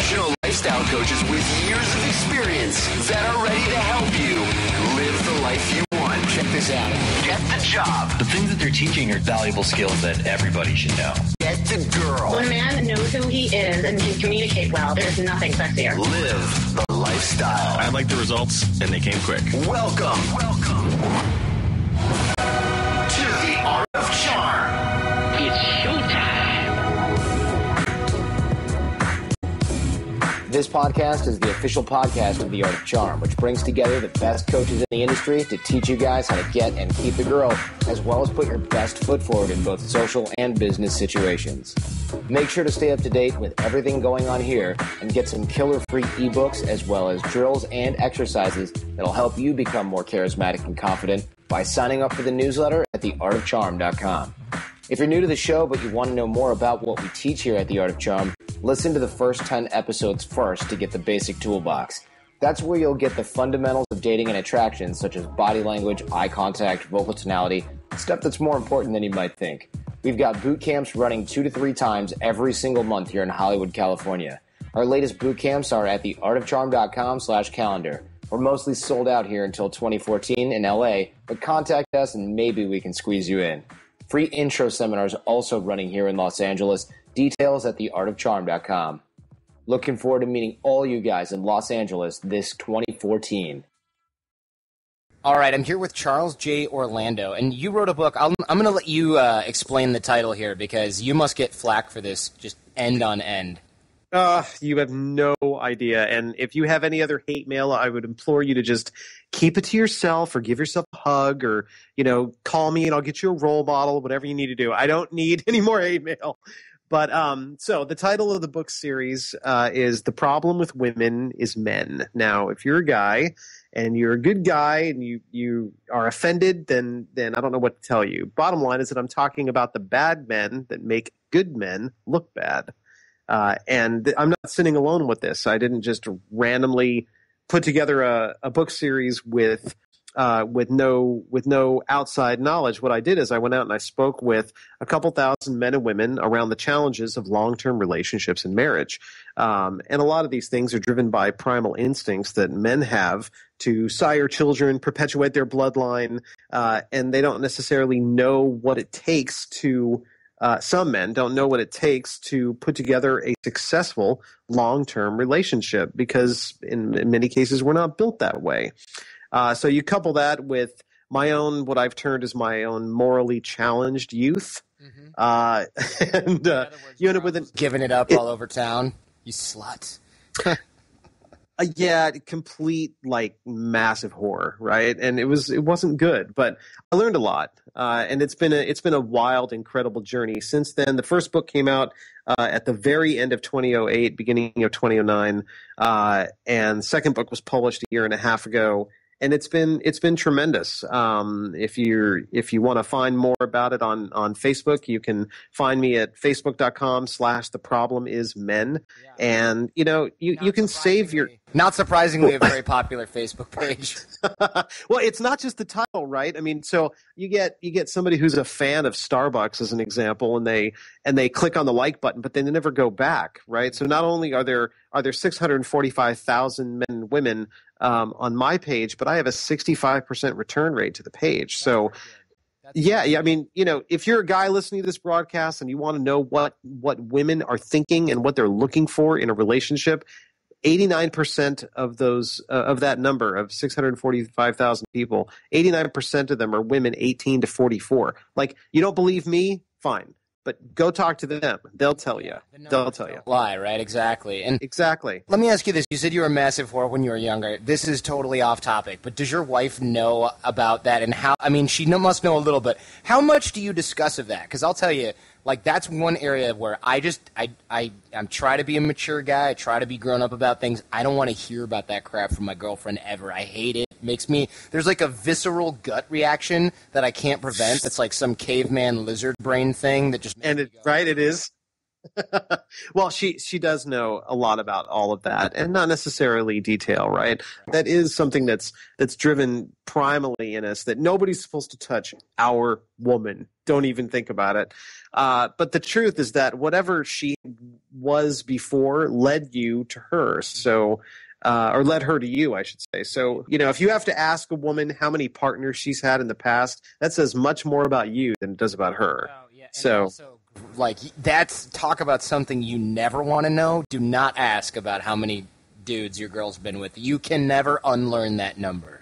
Professional lifestyle coaches with years of experience that are ready to help you live the life you want. Check this out. Get the job. The things that they're teaching are valuable skills that everybody should know. Get the girl. When a man knows who he is and can communicate well, there's nothing sexier. Live the lifestyle. I like the results, and they came quick. Welcome to the Art of Charm. It's showtime. This podcast is the official podcast of The Art of Charm, which brings together the best coaches in the industry to teach you guys how to get and keep the girl, as well as put your best foot forward in both social and business situations. Make sure to stay up to date with everything going on here and get some killer-free ebooks as well as drills and exercises that'll help you become more charismatic and confident by signing up for the newsletter at theartofcharm.com. If you're new to the show but you want to know more about what we teach here at The Art of Charm, listen to the first 10 episodes first to get the basic toolbox. That's where you'll get the fundamentals of dating and attraction, such as body language, eye contact, vocal tonality, stuff that's more important than you might think. We've got boot camps running 2 to 3 times every single month here in Hollywood, California. Our latest boot camps are at theartofcharm.com/calendar. We're mostly sold out here until 2014 in LA, but contact us and maybe we can squeeze you in. Free intro seminars also running here in Los Angeles. Details at theartofcharm.com. Looking forward to meeting all you guys in Los Angeles this 2014. All right, I'm here with Charles J. Orlando, and you wrote a book. I'm going to let you explain the title here because you must get flack for this just end on end. You have no idea. And if you have any other hate mail, I would implore you to just keep it to yourself or give yourself a hug or, call me and I'll get you a role model, whatever you need to do. I don't need any more hate mail. But so the title of the book series is The Problem with Women is Men. Now, if you're a guy and you're a good guy and you are offended, then I don't know what to tell you. Bottom line is that I'm talking about the bad men that make good men look bad. And I'm not sitting alone with this. I didn't just randomly put together a book series with no outside knowledge. What I did is I went out and I spoke with a couple thousand men and women around the challenges of long-term relationships and marriage. And a lot of these things are driven by primal instincts that men have to sire children, perpetuate their bloodline, and they don't necessarily know what it takes to some men don't know what it takes to put together a successful long-term relationship because in many cases we're not built that way. So you couple that with what I've termed as my own morally challenged youth. Mm-hmm. And you end up with giving it up all over town. You slut. Yeah, complete massive horror, right? And it wasn't good, but I learned a lot, and it's been a wild, incredible journey since then. The first book came out at the very end of 2008, beginning of 2009, and the second book was published a year and a half ago. And it's been tremendous. If you want to find more about it on Facebook, you can find me at facebook.com/theproblem-is-men. Yeah. And you can save your. Not surprisingly, a very popular Facebook page. Well, it's not just the title, right? I mean, so you get somebody who's a fan of Starbucks as an example, and they click on the like button, but they never go back, right? So not only are there 645,000 men and women on my page, but I have a 65% return rate to the page. So yeah. I mean, if you're a guy listening to this broadcast and you want to know what women are thinking and what they're looking for in a relationship, 89% of those of that number of 645,000 people, 89% of them are women 18 to 44. You don't believe me? Fine. But go talk to them. They'll tell you. They'll tell you. Lie, right? Exactly. And exactly. Let me ask you this. You said you were a massive whore when you were younger. This is totally off topic, but does your wife know about that and how? I mean, she must know a little bit. How much do you discuss of that? Because I'll tell you, that's one area where I'm try to be a mature guy. I try to be grown up about things. I don't want to hear about that crap from my girlfriend ever. I hate it. There's a visceral gut reaction that I can't prevent. That's like some caveman lizard brain thing that just makes it is. Well, she does know a lot about all of that, and not necessarily detail, right? That is something that's driven primally in us, that nobody's supposed to touch our woman. Don't even think about it. But the truth is that whatever she was before led you to her. So. Or led her to you, I should say. So, if you have to ask a woman how many partners she's had in the past, that says much more about you than it does about her. Oh, yeah. And so, also, that's talk about something you never want to know. Do not ask about how many dudes your girl's been with. You can never unlearn that number.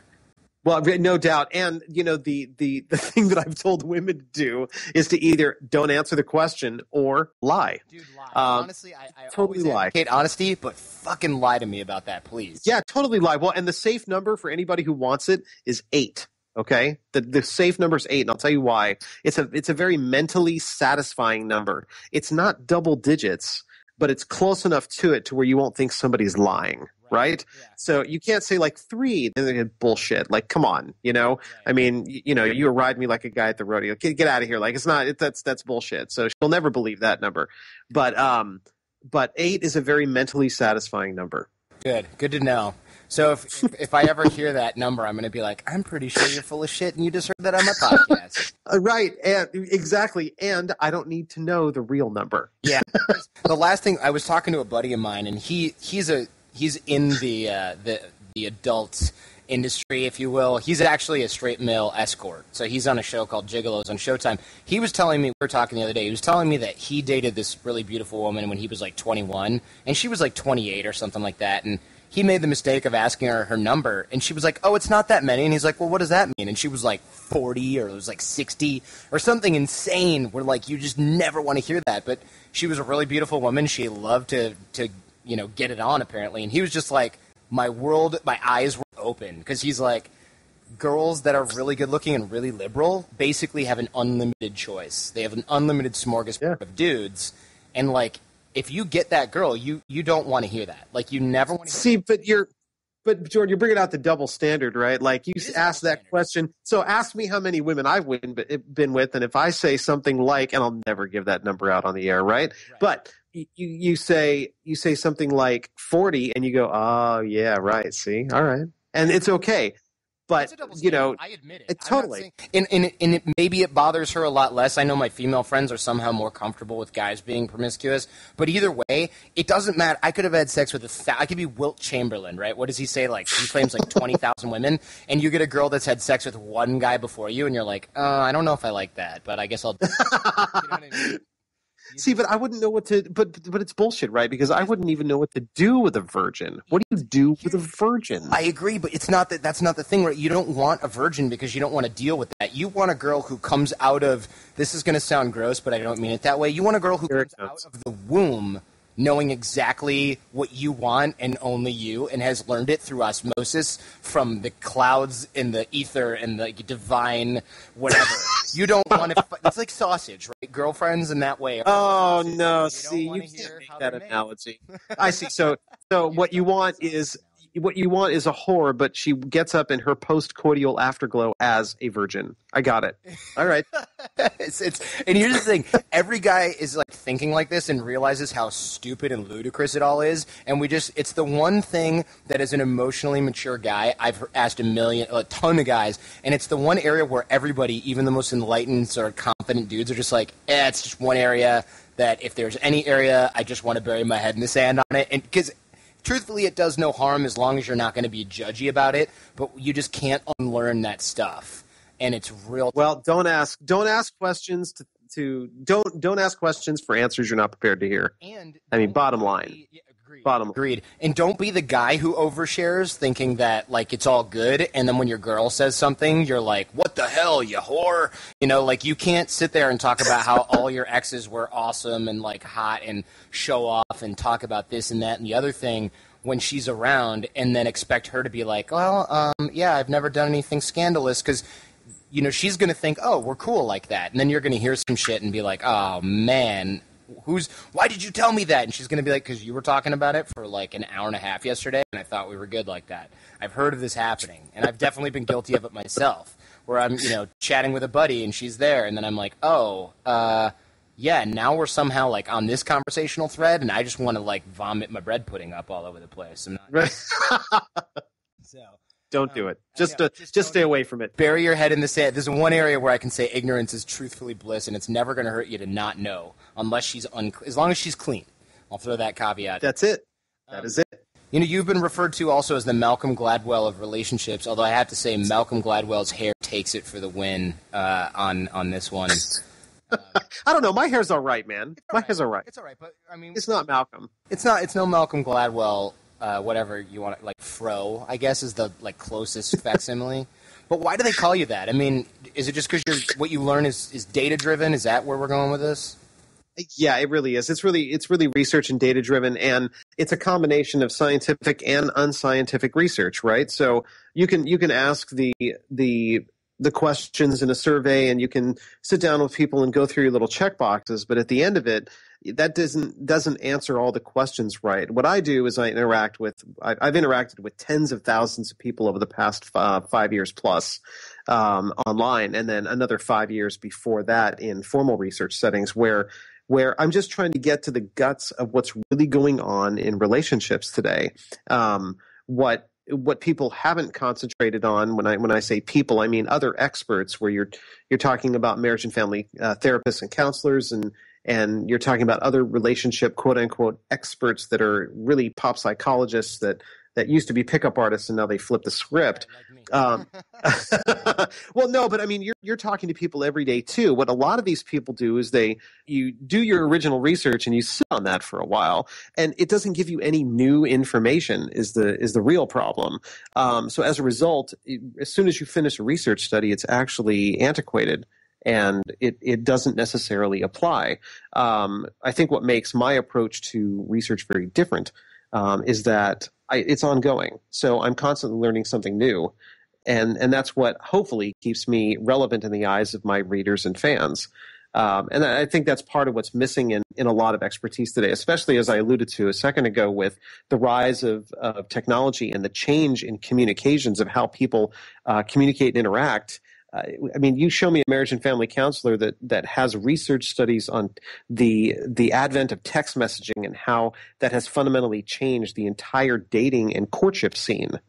Well, no doubt. And, the thing that I've told women to do is to either don't answer the question or lie. Dude, lie. Honestly, I totally always advocate honesty, but fucking lie to me about that, please. Yeah, totally lie. Well, and the safe number for anybody who wants it is 8. Okay? The safe number is 8, and I'll tell you why. It's a very mentally satisfying number. It's not double digits, but it's close enough to it to where you won't think somebody's lying. Right? Yeah. So you can't say 3, then they're bullshit. Come on, Right. I mean, you ride me like a guy at the rodeo. Get out of here. It's not. That's bullshit. So she'll never believe that number. But 8 is a very mentally satisfying number. Good to know. So if I ever hear that number, I'm going to be like, I'm pretty sure you're full of shit, and you just heard that on my podcast. Right, and exactly. And I don't need to know the real number. Yeah. The last thing, I was talking to a buddy of mine, and he's in the adult industry, if you will. He's actually a straight male escort. So he's on a show called Gigolos on Showtime. He was telling me, we were talking the other day, he was telling me that he dated this really beautiful woman when he was 21, and she was 28 or something like that, and he made the mistake of asking her number, and she was like, oh, it's not that many, and he's like, well, what does that mean? And she was 40, or it was 60, or something insane, where you just never want to hear that, but she was a really beautiful woman. She loved to get it on, apparently. And he was just my eyes were open. Because he's girls that are really good looking and really liberal basically have an unlimited choice. They have an unlimited smorgasbord of dudes. And, if you get that girl, you don't want to hear that. You never want to hear that. But Jordan, you're bringing out the double standard, right? You asked that question. So ask me how many women I've been with, and if I say something and I'll never give that number out on the air, right? But you say something 40, and you go, oh yeah, right. See, all right, and it's okay. But I admit it. Totally. And maybe it bothers her a lot less. I know my female friends are somehow more comfortable with guys being promiscuous. But either way, it doesn't matter. I could have had sex with I could be Wilt Chamberlain, right? What does he say? He claims 20,000 women, and you get a girl that's had sex with one guy before you, and you're I don't know if I like that, but I guess I'll. You know what I mean? See, but I wouldn't know what to. But it's bullshit, right? Because I wouldn't even know what to do with a virgin. What do you do with a virgin? I agree, but it's not that. That's not the thing, right? You don't want a virgin because you don't want to deal with that. You want a girl who comes out of. This is going to sound gross, but I don't mean it that way. You want a girl who comes out of the womb knowing exactly what you want and only you, and has learned it through osmosis from the clouds in the ether and the divine whatever. You don't want to. It's like sausage, right? Girlfriends in that way. Oh no! See, you can't make that analogy. I see. So what you want is a whore, but she gets up in her post-coital afterglow as a virgin. I got it. All right. And here's the thing: every guy is thinking like this and realizes how stupid and ludicrous it all is. And it's the one thing that, as an emotionally mature guy, I've asked a ton of guys, and it's the one area where everybody, even the most enlightened sort of confident dudes, are just it's just one area that if there's any area, I just want to bury my head in the sand on it, and because. Truthfully, it does no harm as long as you're not going to be judgy about it, but you just can't unlearn that stuff, and it's real. Well, don't ask questions don't ask questions for answers you're not prepared to hear. And bottom line. Agreed. And don't be the guy who overshares thinking that it's all good, and then when your girl says something, you're like, what the hell, you whore? You can't sit there and talk about how all your exes were awesome and hot and show off and talk about this and that and the other thing when she's around, and then expect her to be yeah, I've never done anything scandalous, because she's going to think, oh, we're cool like that, and then you're going to hear some shit and be like, oh man, why did you tell me that? And she's going to be like, because you were talking about it for an hour and a half yesterday, and I thought we were good like that. I've heard of this happening, and I've definitely been guilty of it myself, where I'm, chatting with a buddy, and she's there, and then I'm like, oh, yeah, now we're somehow like on this conversational thread, and I just want to like vomit my bread pudding up all over the place. I'm not. So Don't do it. Just stay away from it. Bury your head in the sand. There's one area where I can say ignorance is truthfully bliss, and it's never going to hurt you to not know, unless she's as long as she's clean. I'll throw that caveat. That's it. That is it. You know, you've been referred to also as the Malcolm Gladwell of relationships, although I have to say Malcolm Gladwell's hair takes it for the win on this one. I don't know. My hair's all right, man. My hair's all right. It's all right, but I mean, It's not Malcolm. it's no Malcolm Gladwell. Whatever you want, like Fro, I guess is the like closest facsimile. But why do they call you that? I mean, is it just because what you learn is data driven? Is that where we're going with this? Yeah, it really is. It's really research and data driven, and it's a combination of scientific and unscientific research, right? So you can ask the questions in a survey, and you can sit down with people and go through your little check boxes, but at the end of it, that doesn't answer all the questions right. What I do is I've interacted with tens of thousands of people over the past 5 years plus online, and then another 5 years before that in formal research settings where I'm just trying to get to the guts of what's really going on in relationships today. What people haven't concentrated on, when I say people, I mean other experts, where you're talking about marriage and family therapists and counselors, and you're talking about other relationship quote unquote experts that are really pop psychologists that used to be pickup artists and now they flip the script. Well, no, but I mean, you're talking to people every day too. What a lot of these people do is you do your original research and you sit on that for a while, and it doesn't give you any new information is the real problem. So as a result, as soon as you finish a research study, it's actually antiquated, and it doesn't necessarily apply. I think what makes my approach to research very different is that it's ongoing. So I'm constantly learning something new. And that's what hopefully keeps me relevant in the eyes of my readers and fans. And I think that's part of what's missing in a lot of expertise today, especially as I alluded to a second ago with the rise of technology and the change in communications of how people communicate and interact. I mean, you show me a marriage and family counselor that has research studies on the advent of text messaging and how that has fundamentally changed the entire dating and courtship scene.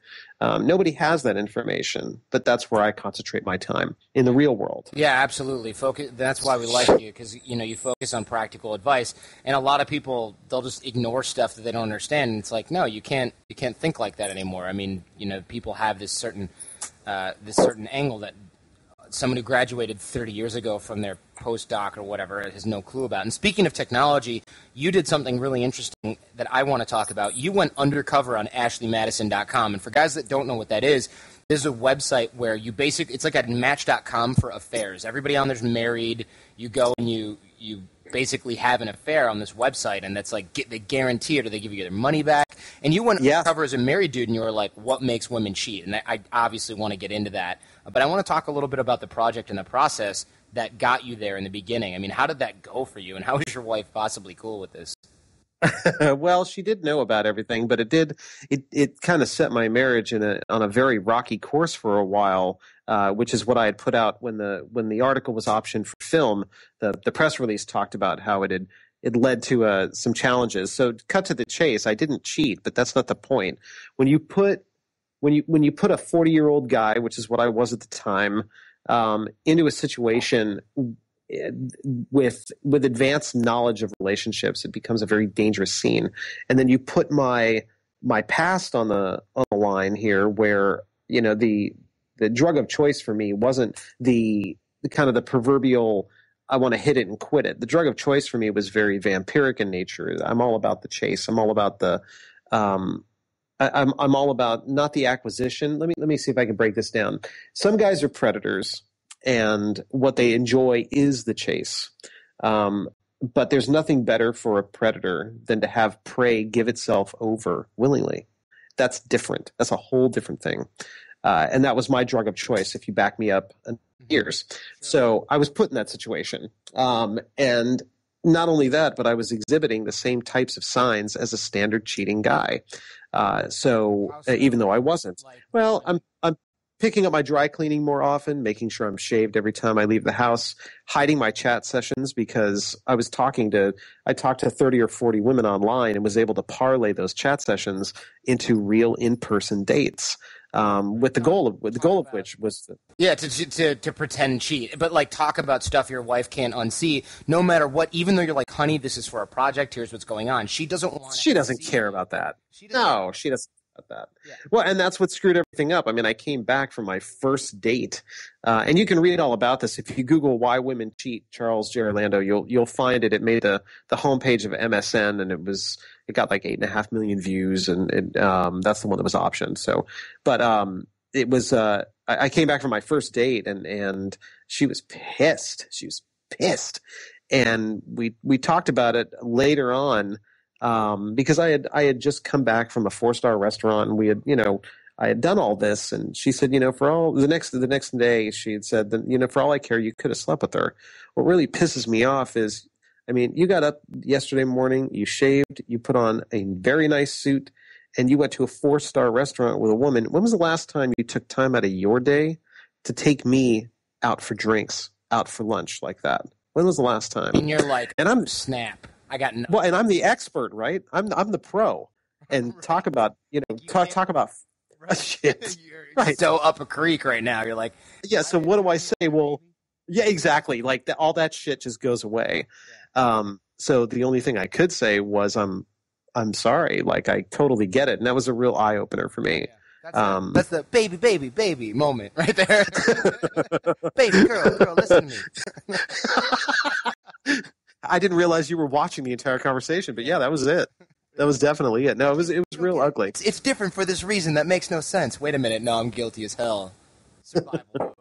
Nobody has that information, but that's where I concentrate my time in the real world. Yeah, absolutely. That's why we like you, because you focus on practical advice, and a lot of people, they'll just ignore stuff that they don't understand. And it's like, no, you can't think like that anymore. I mean, people have this certain angle that someone who graduated 30 years ago from their postdoc or whatever has no clue about. And speaking of technology, you did something really interesting that I want to talk about. You went undercover on ashleymadison.com. And for guys that don't know what that is, this is a website where it's like a Match.com for affairs. Everybody on there's married. You go and you basically have an affair on this website, and that's like they guarantee it or they give you their money back. And you went undercover as a married dude, and you were like, what makes women cheat? And I obviously want to get into that. But I want to talk a little bit about the project and the process that got you there in the beginning. I mean, how did that go for you, and how is your wife possibly cool with this? Well, she did know about everything, but it kind of set my marriage on a very rocky course for a while, which is what I had put out when the article was optioned for film. The press release talked about how it led to some challenges. So cut to the chase, I didn't cheat, but that's not the point. When you put a 40-year-old guy, which is what I was at the time, into a situation with advanced knowledge of relationships, it becomes a very dangerous scene. And then you put my past on the line here, where the drug of choice for me wasn't the kind of the proverbial I want to hit it and quit it. The drug of choice for me was very vampiric in nature. I'm all about the chase. I'm all about the I'm all about not the acquisition. Let me see if I can break this down. Some guys are predators, and what they enjoy is the chase. But there's nothing better for a predator than to have prey give itself over willingly. That's different. That's a whole different thing. And that was my drug of choice, if you back me up years. So I was put in that situation. And not only that, but I was exhibiting the same types of signs as a standard cheating guy. So even though I wasn't, well, picking up my dry cleaning more often, making sure I'm shaved every time I leave the house, hiding my chat sessions because I talked to 30 or 40 women online and was able to parlay those chat sessions into real in-person dates. With the goal of which was to pretend cheat, but like talk about stuff your wife can't unsee, no matter what. Even though you're like, honey, this is for a project. Here's what's going on. She doesn't care about that. She doesn't care about that. Yeah. Well, and that's what screwed everything up. I mean, I came back from my first date, and you can read all about this if you Google "Why Women Cheat." Charles Gerlando, you'll find it. It made the homepage of MSN, and it got like 8.5 million views, and that's the one that was optioned. So, but it was I came back from my first date, and she was pissed. She was pissed, and we talked about it later on. Because I had just come back from a 4-star restaurant, and we had, I had done all this, and she said, for all the next day, she had said that, for all I care, you could have slept with her. What really pisses me off is, I mean, you got up yesterday morning, you shaved, you put on a very nice suit, and you went to a 4-star restaurant with a woman. When was the last time you took time out of your day to take me out for drinks, out for lunch like that? When was the last time? And you're like, and I'm snap. I got no. Well, and I'm the expert, right? I'm the pro, and right. talk about talk about right. shit. You're right. so up a creek right now. You're like, yeah. So what do I say? Well, yeah, exactly. Like all that shit just goes away. Yeah. So the only thing I could say was I'm sorry. Like I totally get it, and that was a real eye opener for me. Yeah. That's the baby moment right there. Baby girl, listen to me. I didn't realize you were watching the entire conversation, but yeah, that was it. That was definitely it. No, it was real ugly. It's different for this reason. That makes no sense. Wait a minute. No, I'm guilty as hell. Survival mode.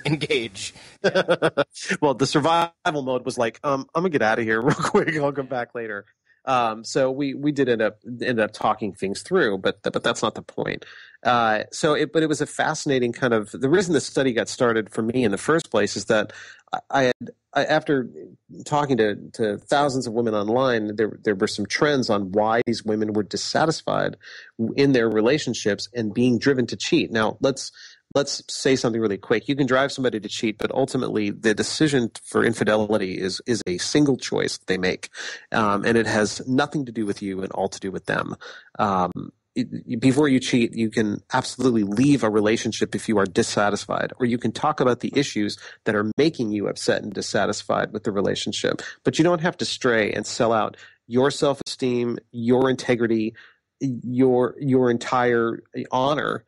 Engage. Yeah. Well, the survival mode was like, I'm gonna get out of here real quick. I'll come back later. So we did end up talking things through, but that's not the point. But it was a fascinating kind of, the reason the study got started for me in the first place is that after talking to thousands of women online, there were some trends on why these women were dissatisfied in their relationships and being driven to cheat. Now, let's say something really quick. You can drive somebody to cheat, but ultimately the decision for infidelity is a single choice they make, and it has nothing to do with you and all to do with them. Before you cheat, you can absolutely leave a relationship if you are dissatisfied, or you can talk about the issues that are making you upset and dissatisfied with the relationship. But you don't have to stray and sell out your self-esteem, your integrity, your entire honor,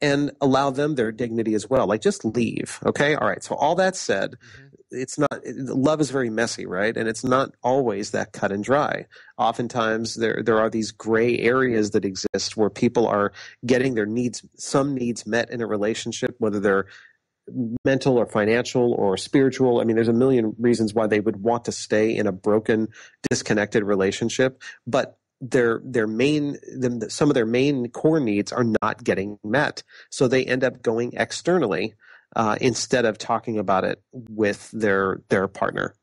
and allow them their dignity as well. Like, just leave, okay? All right, so all that said, it's not, love is very messy, right? And it's not always that cut and dry. Oftentimes there are these gray areas that exist where people are getting their some needs met in a relationship, whether they're mental or financial or spiritual. I mean, there's a million reasons why they would want to stay in a broken, disconnected relationship, but some of their main core needs are not getting met. So they end up going externally instead of talking about it with their partner.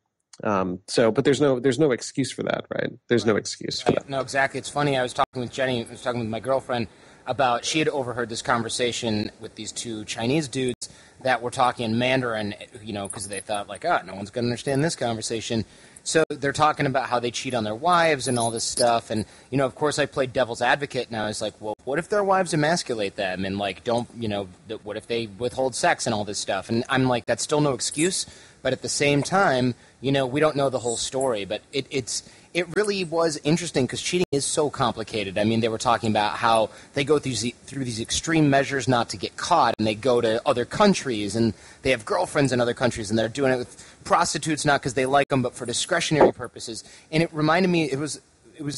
But there's no excuse for that, right? There's no excuse for that. No, exactly. It's funny. I was talking with Jenny. I was talking with my girlfriend about, she had overheard this conversation with these two Chinese dudes that were talking in Mandarin, because they thought like, no one's going to understand this conversation. So they're talking about how they cheat on their wives and all this stuff. And, of course I played devil's advocate, and I was like, well, what if their wives emasculate them and like what if they withhold sex and all this stuff? And I'm like, that's still no excuse. But at the same time, we don't know the whole story. But it really was interesting because cheating is so complicated. I mean, they were talking about how they go through these extreme measures not to get caught, and they go to other countries, and they have girlfriends in other countries, and they're doing it with prostitutes not because they like them, but for discretionary purposes. And it reminded me, it was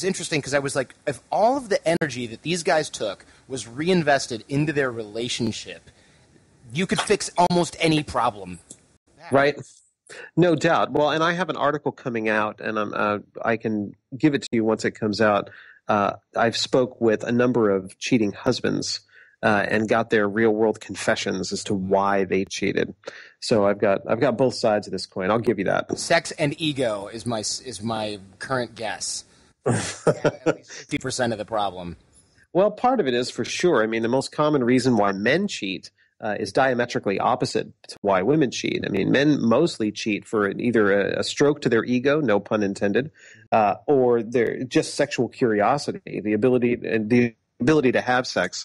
interesting because I was like, if all of the energy that these guys took was reinvested into their relationship, you could fix almost any problem. Right. No doubt. Well, and I have an article coming out, and I can give it to you once it comes out. I've spoke with a number of cheating husbands and got their real world confessions as to why they cheated. So I've got both sides of this coin. I'll give you that. Sex and ego is my current guess. At least 50% of the problem. Well, part of it is for sure. I mean, the most common reason why men cheat is diametrically opposite to why women cheat. I mean, men mostly cheat for either a stroke to their ego, no pun intended, or their just sexual curiosity, the ability to have sex,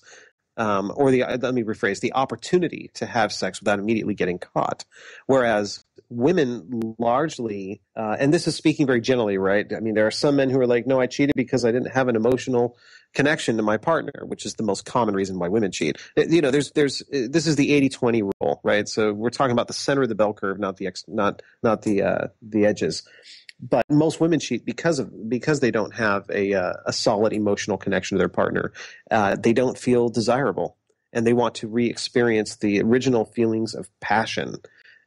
or let me rephrase, the opportunity to have sex without immediately getting caught. Whereas women largely, and this is speaking very generally, right? I mean, there are some men who are like, no, I cheated because I didn't have an emotional connection to my partner, which is the most common reason why women cheat. You know, this is the 80-20 rule, right? So we're talking about the center of the bell curve, not the edges. But most women cheat because they don't have a solid emotional connection to their partner. They don't feel desirable, and they want to re-experience the original feelings of passion,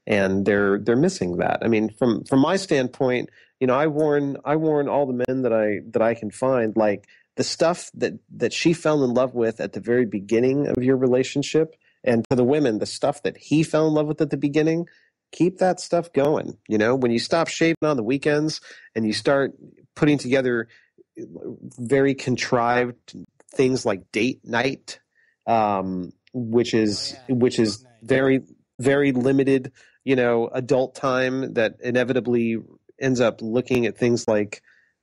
and they're missing that. I mean, from my standpoint, you know, I warn all the men that I can find, like, the stuff that she fell in love with at the very beginning of your relationship, and for the women, the stuff that he fell in love with at the beginning, keep that stuff going. You know, when you stop shaving on the weekends and you start putting together very contrived things like date night, which is very, very limited, you know, adult time that inevitably ends up looking at things like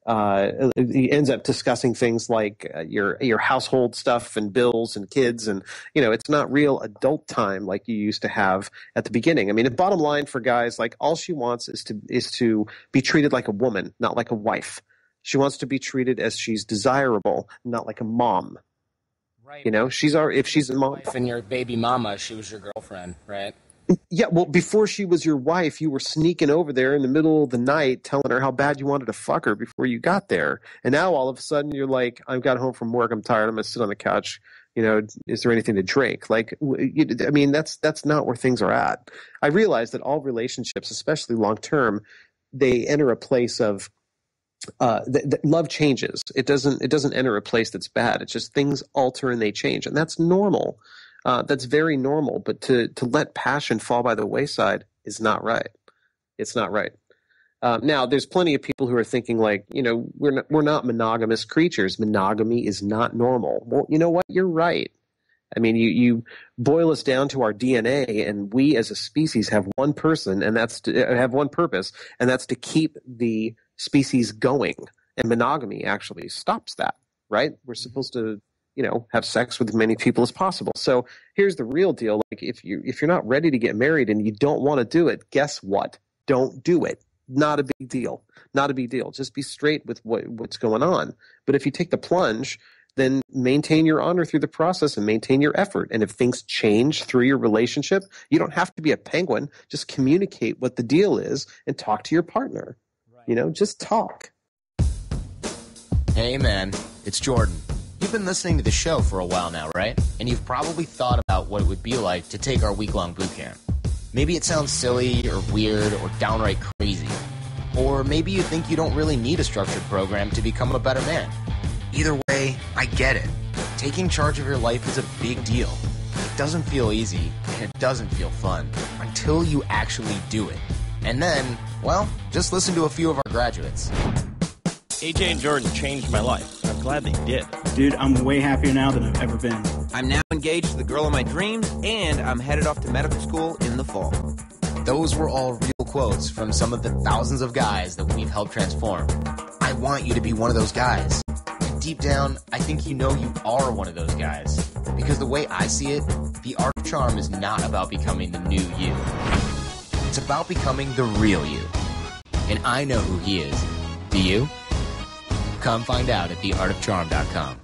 he ends up discussing things like your household stuff and bills and kids, and you know, it's not real adult time like you used to have at the beginning. I mean, the bottom line for guys, like, all she wants is to be treated like a woman, not like a wife. She wants to be treated as she's desirable, not like a mom. Right. You know, if she's a mom and your baby mama, she was your girlfriend, right? Yeah, well, before she was your wife, you were sneaking over there in the middle of the night telling her how bad you wanted to fuck her before you got there. And now all of a sudden you're like, I got home from work, I'm tired, I'm going to sit on the couch. You know, is there anything to drink? Like, I mean, that's not where things are at. I realize that all relationships, especially long term, they enter a place of love changes. It doesn't enter a place that's bad. It's just things alter and they change, and that's normal. That's very normal, but to let passion fall by the wayside is not right. It's not right. Now, there's plenty of people who are thinking, like, you know, we're not monogamous creatures. Monogamy is not normal. Well, you know what? You're right. I mean, you boil us down to our DNA, and we as a species have one person, and that's to have one purpose, and that's to keep the species going. And monogamy actually stops that, right? We're supposed to, you know, have sex with as many people as possible. So here's the real deal. Like, if you're not ready to get married and you don't want to do it, guess what? Don't do it. Not a big deal. Not a big deal. Just be straight with what's going on. But if you take the plunge, then maintain your honor through the process and maintain your effort. And if things change through your relationship, you don't have to be a penguin. Just communicate what the deal is and talk to your partner. Right. You know, just talk. Hey, man, it's Jordan. You've been listening to the show for a while now, right? And you've probably thought about what it would be like to take our week-long boot camp. Maybe it sounds silly or weird or downright crazy. Or maybe you think you don't really need a structured program to become a better man. Either way, I get it. Taking charge of your life is a big deal. It doesn't feel easy, and it doesn't feel fun until you actually do it. And then, well, just listen to a few of our graduates. AJ and Jordan changed my life. I'm glad they did. Dude, I'm way happier now than I've ever been. I'm now engaged to the girl of my dreams, and I'm headed off to medical school in the fall. Those were all real quotes from some of the thousands of guys that we've helped transform. I want you to be one of those guys. And deep down, I think you know you are one of those guys. Because the way I see it, the Art of Charm is not about becoming the new you. It's about becoming the real you. And I know who he is. Do you? Come find out at theartofcharm.com.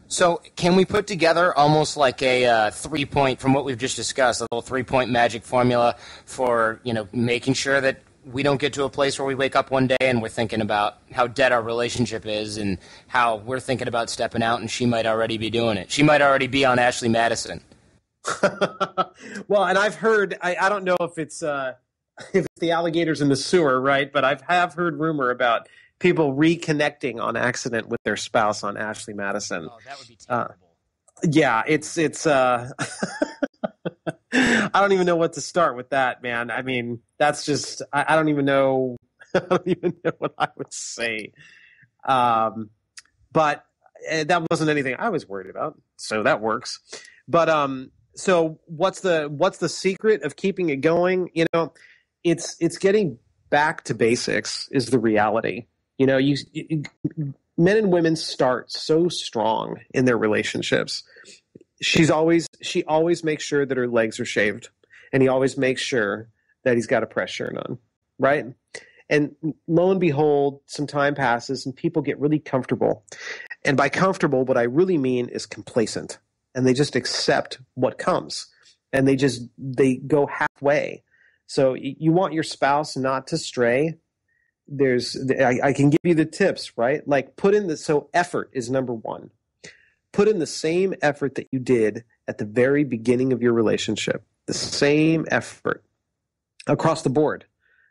So can we put together almost like a 3-point, from what we've just discussed, a little 3-point magic formula for, you know, making sure that we don't get to a place where we wake up one day and we're thinking about how dead our relationship is and how we're thinking about stepping out and she might already be doing it. She might already be on Ashley Madison. Well, and I've heard, I don't know if it's the alligators in the sewer, right? But I have heard rumor about people reconnecting on accident with their spouse on Ashley Madison. Oh, that would be terrible. Yeah, it's I don't even know what to start with that, man. I mean, that's just, I don't even know. I don't even know what I would say. But that wasn't anything I was worried about, so that works. But so what's the secret of keeping it going? You know, it's getting back to basics is the reality. You know, men and women start so strong in their relationships. She always makes sure that her legs are shaved, and he always makes sure that he's got a press shirt on, right? And lo and behold, some time passes and people get really comfortable. And by comfortable, what I really mean is complacent. And they just accept what comes. And they go halfway. So you want your spouse not to stray. I can give you the tips, right? Like so effort is number one. Put in the same effort that you did at the very beginning of your relationship. The same effort across the board.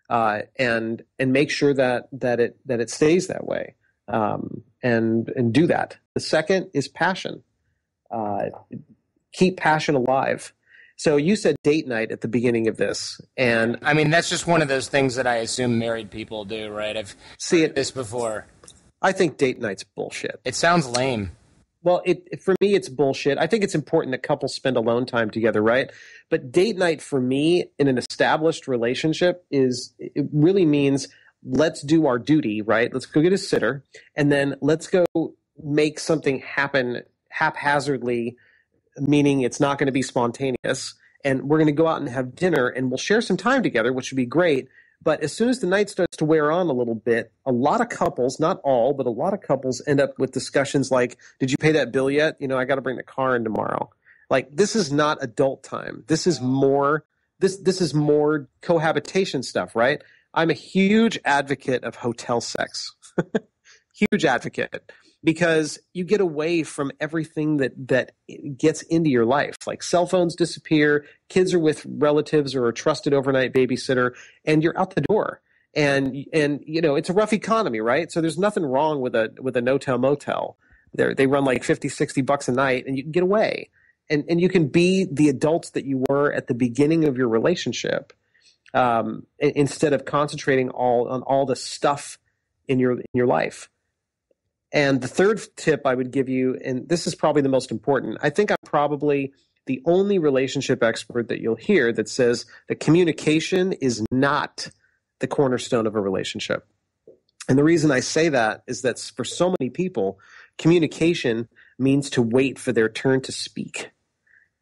And make sure that it stays that way, and do that. The second is passion. Keep passion alive. So you said date night at the beginning of this, and I mean that's just one of those things that I assume married people do, right? I've seen this before. I think date night's bullshit. It sounds lame. Well, for me, it's bullshit. I think it's important that couples spend alone time together, right? But date night for me in an established relationship it really means let's do our duty, right? Let's go get a sitter, and then let's go make something happen haphazardly, meaning it's not going to be spontaneous, and we're going to go out and have dinner, and we'll share some time together, which would be great. But as soon as the night starts to wear on a little bit, a lot of couples, not all, but a lot of couples end up with discussions like, did you pay that bill yet? You know, I got to bring the car in tomorrow. Like, this is not adult time. This is more cohabitation stuff, right? I'm a huge advocate of hotel sex. Huge advocate. Because you get away from everything that gets into your life. Like cell phones disappear, kids are with relatives or a trusted overnight babysitter, and you're out the door. And you know, it's a rough economy, right? So there's nothing wrong with a no-tell motel. They run like $50-$60 a night, and you can get away. And you can be the adults that you were at the beginning of your relationship, instead of concentrating on all the stuff in your life. And the third tip I would give you, and this is probably the most important, I think I'm probably the only relationship expert that you'll hear that says that communication is not the cornerstone of a relationship. And the reason I say that is that for so many people, communication means to wait for their turn to speak.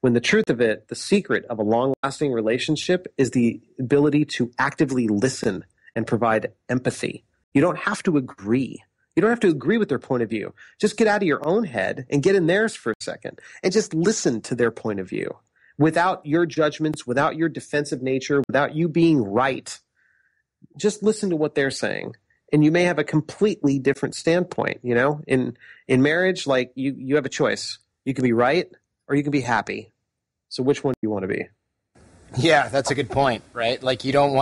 When the truth of it, the secret of a long-lasting relationship is the ability to actively listen and provide empathy. You don't have to agree. You don't have to agree with their point of view. Just get out of your own head and get in theirs for a second and just listen to their point of view without your judgments, without your defensive nature, without you being right. Just listen to what they're saying. And you may have a completely different standpoint, you know? In marriage, like you have a choice. You can be right or you can be happy. So which one do you want to be? Yeah, that's a good point, right? Like you don't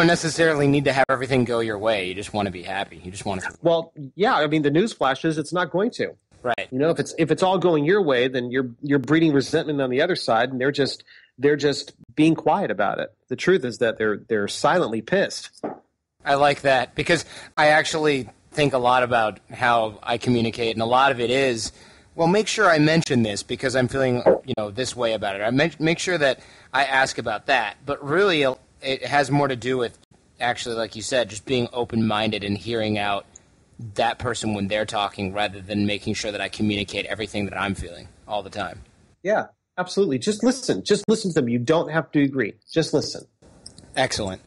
necessarily need to have everything go your way. You just want to be happy. You just want to. Well, yeah. I mean, the news flash is it's not going to. Right. You know, if it's all going your way, then you're breeding resentment on the other side, and they're just being quiet about it. The truth is that they're silently pissed. I like that because I actually think a lot about how I communicate, and a lot of it is, well, make sure I mention this because I'm feeling this way about it. I make sure that I ask about that, but really. It has more to do with, actually, like you said, just being open-minded and hearing out that person when they're talking rather than making sure that I communicate everything that I'm feeling all the time. Yeah, absolutely. Just listen. Just listen to them. You don't have to agree. Just listen. Excellent.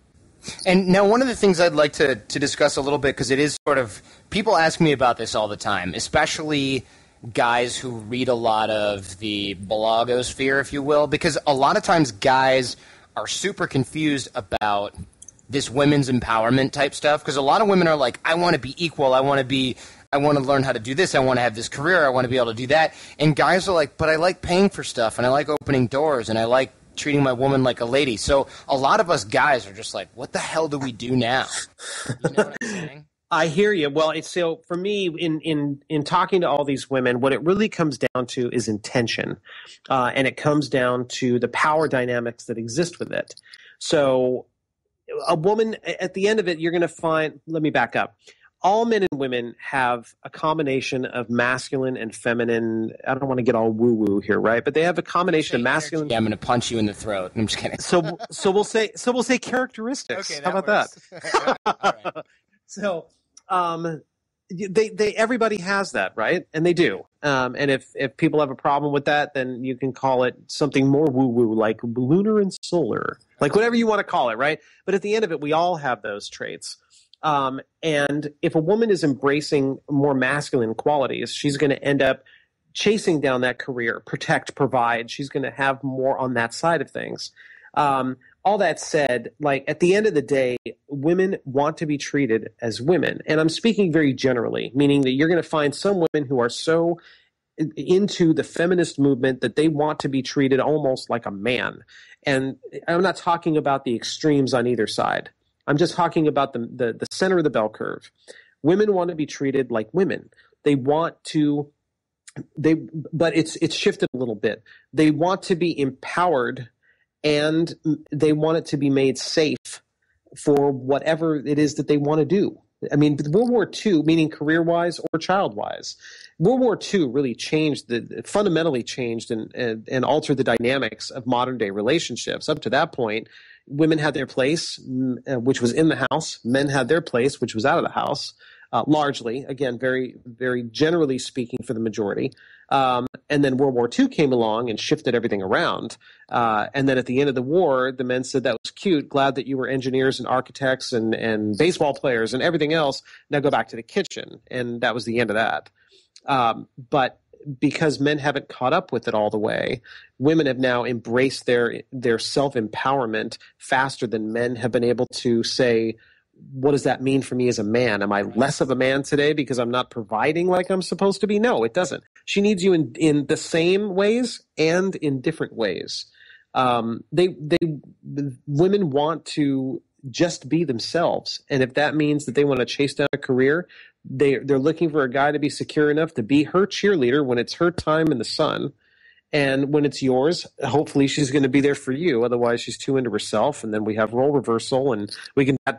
And now one of the things I'd like to discuss a little bit, because it is sort of, people ask me about this all the time, especially guys who read a lot of the blogosphere, if you will, because a lot of times guys are super confused about this women's empowerment type stuff because a lot of women are like, I want to be equal, I want to learn how to do this, I want to have this career, I want to be able to do that. And guys are like, but I like paying for stuff and I like opening doors and I like treating my woman like a lady. So a lot of us guys are just like, what the hell do we do now? You know what I'm saying? I hear you. Well, so for me, in talking to all these women, what it really comes down to is intention, and it comes down to the power dynamics that exist with it. So, a woman, at the end of it, you're going to find. Let me back up. all men and women have a combination of masculine and feminine. I don't want to get all woo-woo here, right? But they have a combination of masculine. Yeah, I'm going to punch you in the throat. I'm just kidding. So we'll say characteristics. Okay, how about works. that? Right. So, they everybody has that, right? And they do. And if people have a problem with that, then you can call it something more woo-woo, like lunar and solar, like whatever you want to call it, right? But at the end of it, we all have those traits. And if a woman is embracing more masculine qualities, she's going to end up chasing down that career, protect, provide. She's going to have more on that side of things. All that said, like at the end of the day, women want to be treated as women. And I'm speaking very generally, meaning that you're going to find some women who are so into the feminist movement that they want to be treated almost like a man. And I'm not talking about the extremes on either side. I'm just talking about the center of the bell curve. Women want to be treated like women. They want to, but it's shifted a little bit. They want to be empowered, and they want it to be made safe for whatever it is that they want to do. I mean, World War II, meaning career-wise or child-wise, World War II really fundamentally changed and altered the dynamics of modern-day relationships. Up to that point, women had their place, which was in the house. Men had their place, which was out of the house, largely. Again, very, very generally speaking for the majority. And then World War II came along and shifted everything around. And then at the end of the war, the men said, that was cute. Glad that you were engineers and architects and baseball players and everything else. Now go back to the kitchen. And that was the end of that. But because men haven't caught up with it all the way, women have now embraced their self-empowerment faster than men have been able to say, what does that mean for me as a man? Am I less of a man today because I'm not providing like I'm supposed to be? No, it doesn't. She needs you in the same ways and in different ways. Women want to just be themselves. And if that means that they want to chase down a career, they're looking for a guy to be secure enough to be her cheerleader when it's her time in the sun. And when it's yours, hopefully she's going to be there for you. Otherwise, she's too into herself, and then we have role reversal, and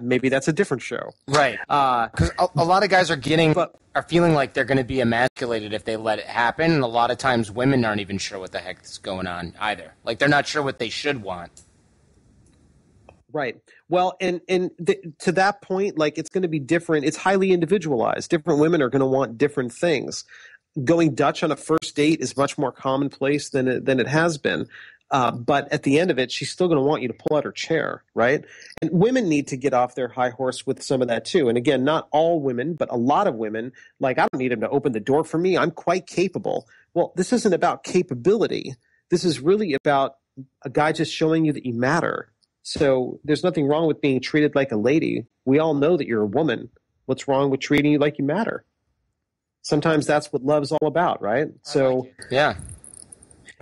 maybe that's a different show. Right. Because a lot of guys are feeling like they're going to be emasculated if they let it happen, and a lot of times women aren't even sure what the heck is going on either. Like, they're not sure what they should want. Right. Well, to that point, like, it's going to be different. It's highly individualized. Different women are going to want different things. Going Dutch on a first date is much more commonplace than it has been. But at the end of it, she's still going to want you to pull out her chair, right? And women need to get off their high horse with some of that too. And again, not all women, but a lot of women, like, I don't need him to open the door for me. I'm quite capable. Well, this isn't about capability. This is really about a guy just showing you that you matter. So there's nothing wrong with being treated like a lady. We all know that you're a woman. What's wrong with treating you like you matter? Sometimes that's what love's all about, right? So yeah.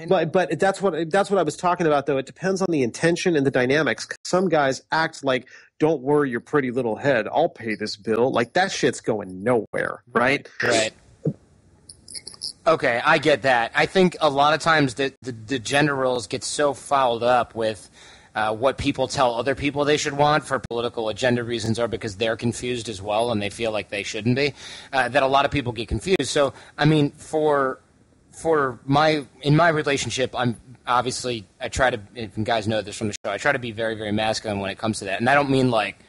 But that's what I was talking about, though. It depends on the intention and the dynamics. Some guys act like, don't worry your pretty little head, I'll pay this bill. Like, that shit's going nowhere, right? Right. Okay, I get that. I think a lot of times the gender roles get so fouled up with what people tell other people they should want for political agenda reasons, or because they're confused as well and they feel like they shouldn't be, that a lot of people get confused. So, I mean, in my relationship, I'm obviously, I try to, and guys know this from the show, I try to be very, very masculine when it comes to that. And I don't mean like,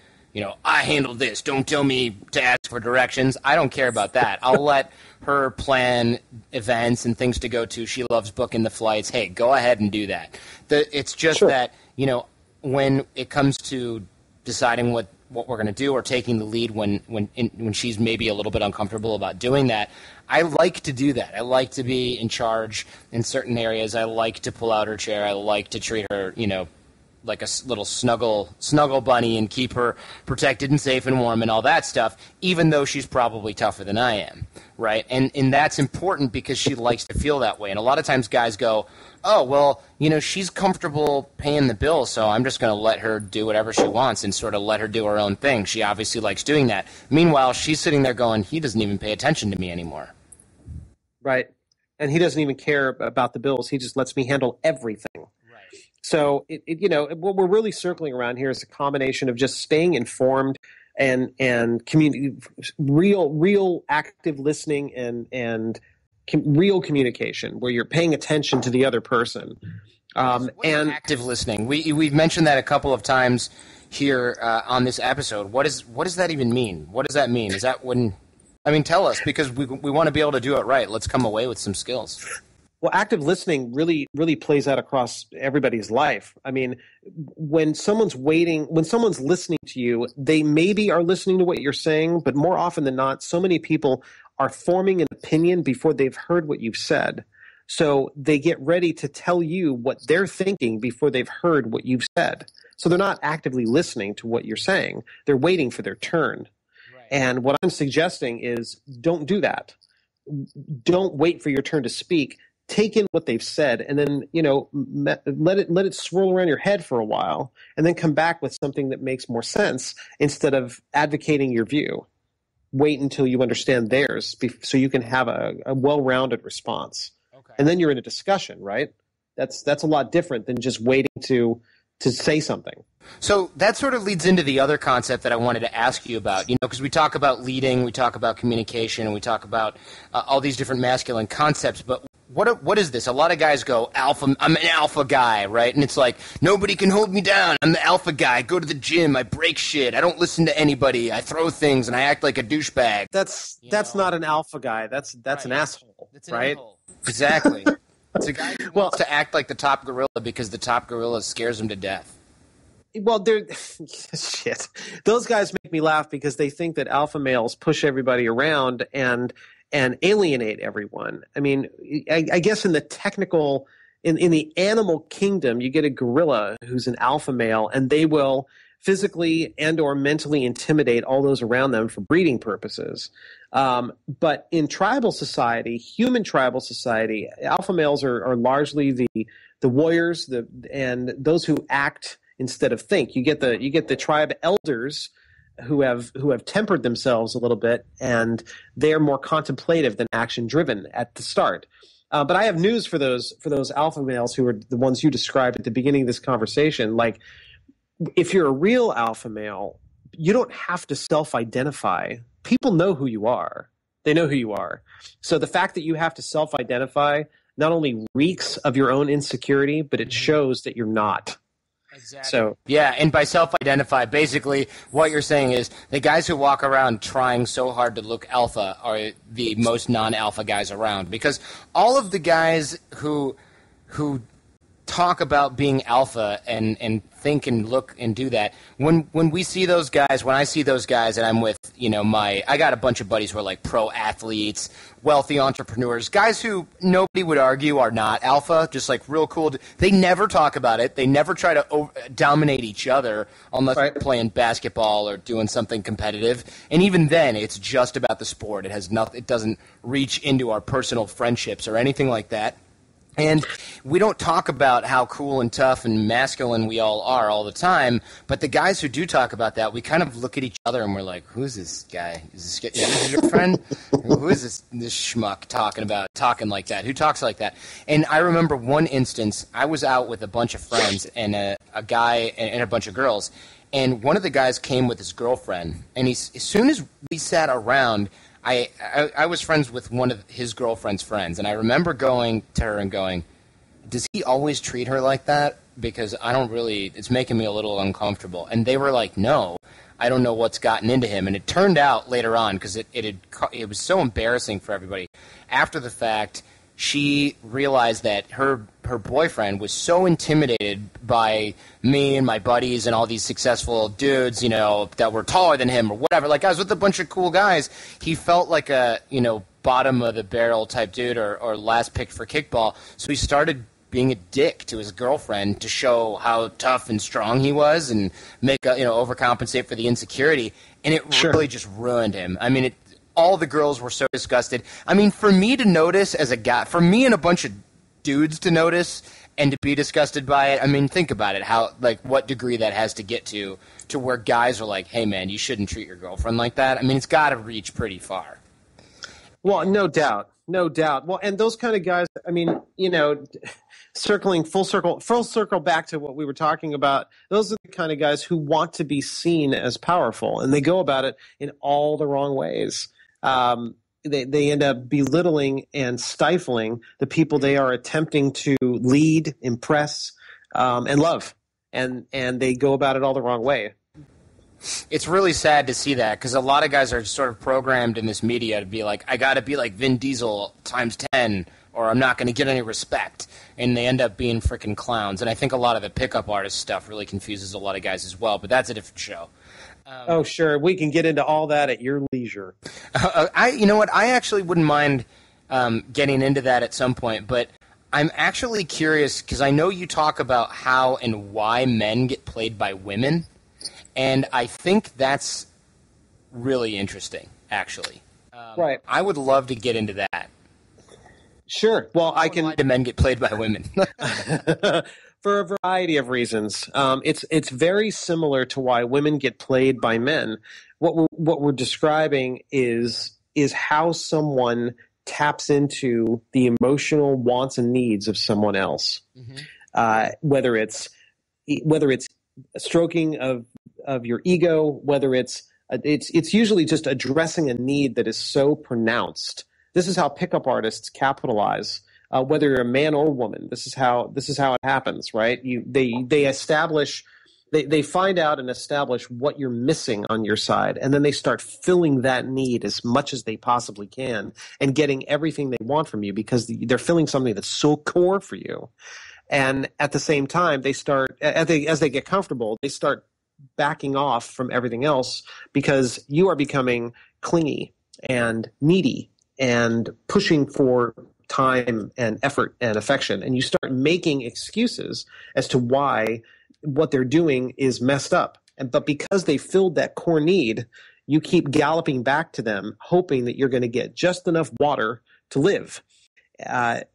I handle this, don't tell me to ask for directions. I don't care about that. I'll let her plan events and things to go to. She loves booking the flights. Hey, go ahead and do that. It's just sure. That, when it comes to deciding what we're going to do or taking the lead when she's maybe a little bit uncomfortable about doing that, I like to do that. I like to be in charge in certain areas. I like to pull out her chair. I like to treat her, like a little snuggle bunny and keep her protected and safe and warm and all that stuff, even though she's probably tougher than I am, right? And that's important because she likes to feel that way. And a lot of times guys go, oh, well, she's comfortable paying the bill, so I'm just going to let her do whatever she wants and sort of let her do her own thing. She obviously likes doing that. Meanwhile, she's sitting there going, he doesn't even pay attention to me anymore. Right. And he doesn't even care about the bills. He just lets me handle everything. So, what we're really circling around here is a combination of just staying informed, real active listening and real communication where you're paying attention to the other person. And active listening. We've mentioned that a couple of times here on this episode. What does that even mean? What does that mean? Is that when? I mean, tell us, because we want to be able to do it right. Let's come away with some skills. Well, active listening really plays out across everybody's life. I mean, when someone's listening to you, they maybe are listening to what you're saying, but more often than not, so many people are forming an opinion before they've heard what you've said. So they get ready to tell you what they're thinking before they've heard what you've said. So they're not actively listening to what you're saying. They're waiting for their turn. Right. And what I'm suggesting is don't do that. Don't wait for your turn to speak. Take in what they've said, and then let it swirl around your head for a while, and then come back with something that makes more sense instead of advocating your view. Wait until you understand theirs, so you can have a well-rounded response. Okay. And then you're in a discussion, right? That's a lot different than just waiting to say something. So that sort of leads into the other concept that I wanted to ask you about, because we talk about leading, we talk about communication, and we talk about all these different masculine concepts, but what is this? A lot of guys go, alpha. I'm an alpha guy, right? And it's like, nobody can hold me down. I'm the alpha guy. I go to the gym. I break shit. I don't listen to anybody. I throw things, and I act like a douchebag. That's not an alpha guy. That's right. An asshole, that's an right? Asshole. Exactly. It's a guy who wants to act like the top gorilla because the top gorilla scares him to death. Well, shit. Those guys make me laugh because they think that alpha males push everybody around and alienate everyone. I mean, I guess in the technical, in the animal kingdom, you get a gorilla who's an alpha male, and they will physically and or mentally intimidate all those around them for breeding purposes. But in tribal society, human tribal society, alpha males are largely the warriors, and those who act instead of think. You get the tribe elders who have tempered themselves a little bit, and they're more contemplative than action driven at the start. But I have news for those alpha males who are the ones you described at the beginning of this conversation. Like, if you're a real alpha male, you don't have to self-identify. People know who you are. They know who you are. So the fact that you have to self-identify not only reeks of your own insecurity, but it shows that you're not. Exactly. So yeah, and by self-identify, basically what you're saying is the guys who walk around trying so hard to look alpha are the most non-alpha guys around, because all of the guys who talk about being alpha and think and look and do that, when we see those guys, when I see those guys and I'm with, I got a bunch of buddies who are like pro athletes, wealthy entrepreneurs, guys who nobody would argue are not alpha, just like real cool. They never talk about it. They never try to dominate each other unless they're playing basketball or doing something competitive. And even then, it's just about the sport. It doesn't reach into our personal friendships or anything like that. And we don't talk about how cool and tough and masculine we all are all the time, but the guys who do talk about that, we kind of look at each other and we're like, who's this guy? Is this your friend? Who is this schmuck talking like that? Who talks like that? And I remember one instance, I was out with a bunch of friends and a guy and a bunch of girls, and one of the guys came with his girlfriend, and as soon as we sat around, I was friends with one of his girlfriend's friends, and I remember going to her and going, does he always treat her like that? Because it's making me a little uncomfortable. And they were like, no, I don't know what's gotten into him. And it turned out later on, because it was so embarrassing for everybody, after the fact, she realized that her boyfriend was so intimidated by me and my buddies and all these successful dudes, that were taller than him or whatever. Like, I was with a bunch of cool guys. He felt like a, bottom of the barrel type dude or last pick for kickball. So he started being a dick to his girlfriend to show how tough and strong he was and overcompensate for the insecurity. And it really just ruined him. I mean, all the girls were so disgusted. I mean, for me to notice as a guy, for me and a bunch of dudes to notice and to be disgusted by it, I mean, think about it, what degree that has to get to where guys are like, hey, man, you shouldn't treat your girlfriend like that. I mean, it's got to reach pretty far. Well, no doubt. No doubt. Well, and those kind of guys, I mean, circling full circle back to what we were talking about, those are the kind of guys who want to be seen as powerful, and they go about it in all the wrong ways. They end up belittling and stifling the people they are attempting to lead, impress, and love, and they go about it all the wrong way. It's really sad to see that, because a lot of guys are sort of programmed in this media to be like, I got to be like Vin Diesel times 10, or I'm not going to get any respect, and they end up being freaking clowns. And I think a lot of the pickup artist stuff really confuses a lot of guys as well, but that's a different show. Oh, sure. We can get into all that at your leisure. You know what? I actually wouldn't mind getting into that at some point, but I'm actually curious, because I know you talk about how and why men get played by women. And I think that's really interesting, actually. Right. I would love to get into that. Sure. Well, I can. Why do men get played by women? For a variety of reasons. It's very similar to why women get played by men. What we're describing is how someone taps into the emotional wants and needs of someone else. Mm-hmm. Whether it's a stroking of your ego, whether it's usually just addressing a need that is so pronounced. This is how pickup artists capitalize. Whether you're a man or woman, this is how it happens, right? They find out and establish what you're missing on your side, and then they start filling that need as much as they possibly can, and getting everything they want from you because they're filling something that's so core for you. And at the same time, they start as they get comfortable, they start backing off from everything else because you are becoming clingy and needy and pushing for time and effort and affection, and you start making excuses as to why what they're doing is messed up. But because they filled that core need, you keep galloping back to them, hoping that you're going to get just enough water to live,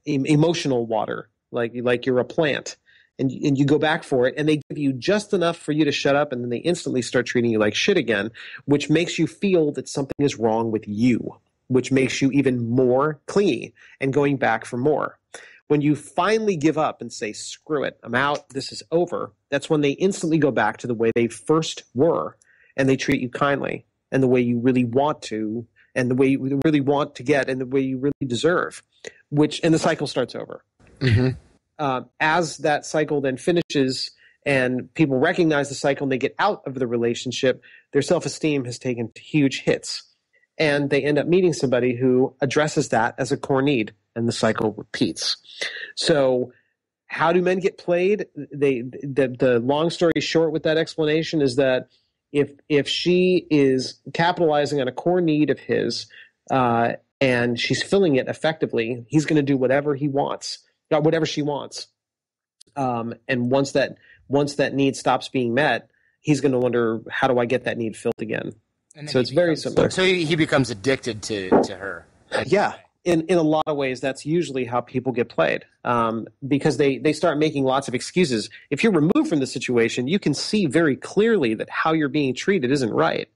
emotional water, like you're a plant, and you go back for it, and they give you just enough for you to shut up, and then they instantly start treating you like shit again, which makes you feel that something is wrong with you, which makes you even more clingy and going back for more. When you finally give up and say, screw it, I'm out, this is over, that's when they instantly go back to the way they first were, and they treat you kindly, and the way you really want to, and the way you really want to get, and the way you really deserve, and the cycle starts over. Mm-hmm. As that cycle then finishes and people recognize the cycle and they get out of the relationship, their self-esteem has taken huge hits. And they end up meeting somebody who addresses that as a core need, and the cycle repeats. So how do men get played? The long story short with that explanation is that if she is capitalizing on a core need of his and she's filling it effectively, he's going to do whatever he wants, whatever she wants. And once that need stops being met, he's going to wonder, how do I get that need filled again? So it's very similar. So he becomes addicted to her. Yeah. In a lot of ways, that's usually how people get played, because they start making lots of excuses. If you're removed from the situation, you can see very clearly that how you're being treated isn't right.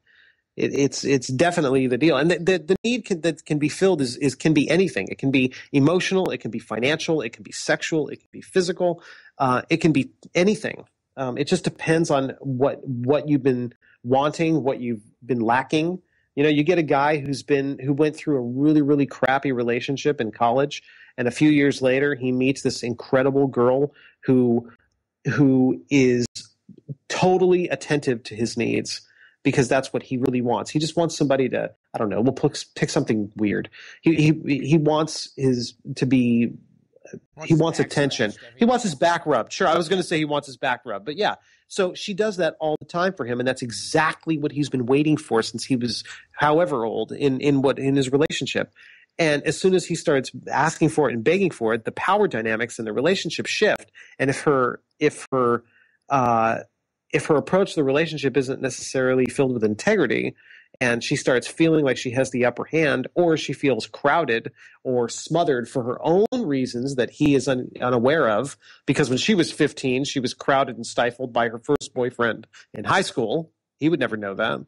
It's definitely the deal. And the need that can be filled can be anything. It can be emotional. It can be financial. It can be sexual. It can be physical. It can be anything. It just depends on what you've been wanting, what you've been lacking. You get a guy who went through a really, really crappy relationship in college, and a few years later he meets this incredible girl who is totally attentive to his needs, because that's what he really wants. He just wants somebody to, I don't know, we'll pick something weird. He wants he wants attention. He wants his back rubbed. Sure, I was going to say he wants his back rubbed, but yeah. So she does that all the time for him, and that's exactly what he's been waiting for since he was however old in his relationship. And as soon as he starts asking for it and begging for it, the power dynamics in the relationship shift. And if her approach to the relationship isn't necessarily filled with integrity, and she starts feeling like she has the upper hand, or she feels crowded or smothered for her own reasons that he is unaware of, because when she was 15, she was crowded and stifled by her first boyfriend in high school. He would never know that.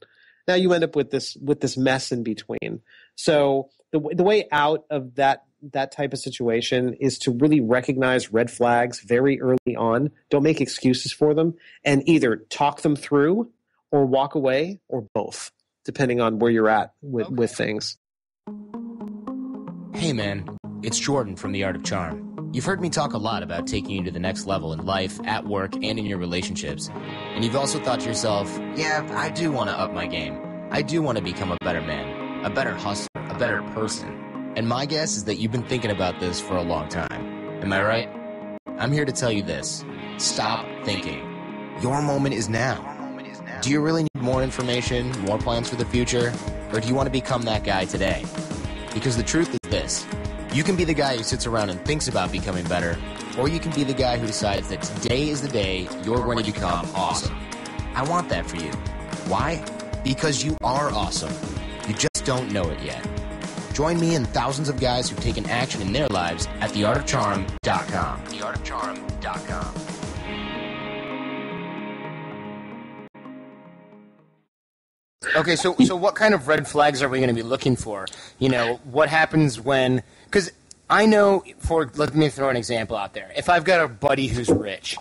Now you end up with this mess in between. So the way out of that type of situation is to really recognize red flags very early on. Don't make excuses for them, and either talk them through or walk away, or both, depending on where you're at with things. Hey man, it's Jordan from The Art of Charm. You've heard me talk a lot about taking you to the next level in life, at work, and in your relationships. And you've also thought to yourself, yeah, I do want to up my game. I do want to become a better man, a better hustler, a better person. And my guess is that you've been thinking about this for a long time. Am I right? I'm here to tell you this. Stop thinking. Your moment is now. Do you really need more information, more plans for the future? Or do you want to become that guy today? Because the truth is this. You can be the guy who sits around and thinks about becoming better, or you can be the guy who decides that today is the day you're going to become awesome. I want that for you. Why? Because you are awesome. You just don't know it yet. Join me and thousands of guys who've taken action in their lives at theartofcharm.com. Theartofcharm.com. Okay, so what kind of red flags are we going to be looking for? You know, what happens when... Because I know, let me throw an example out there. If I've got a buddy who's rich,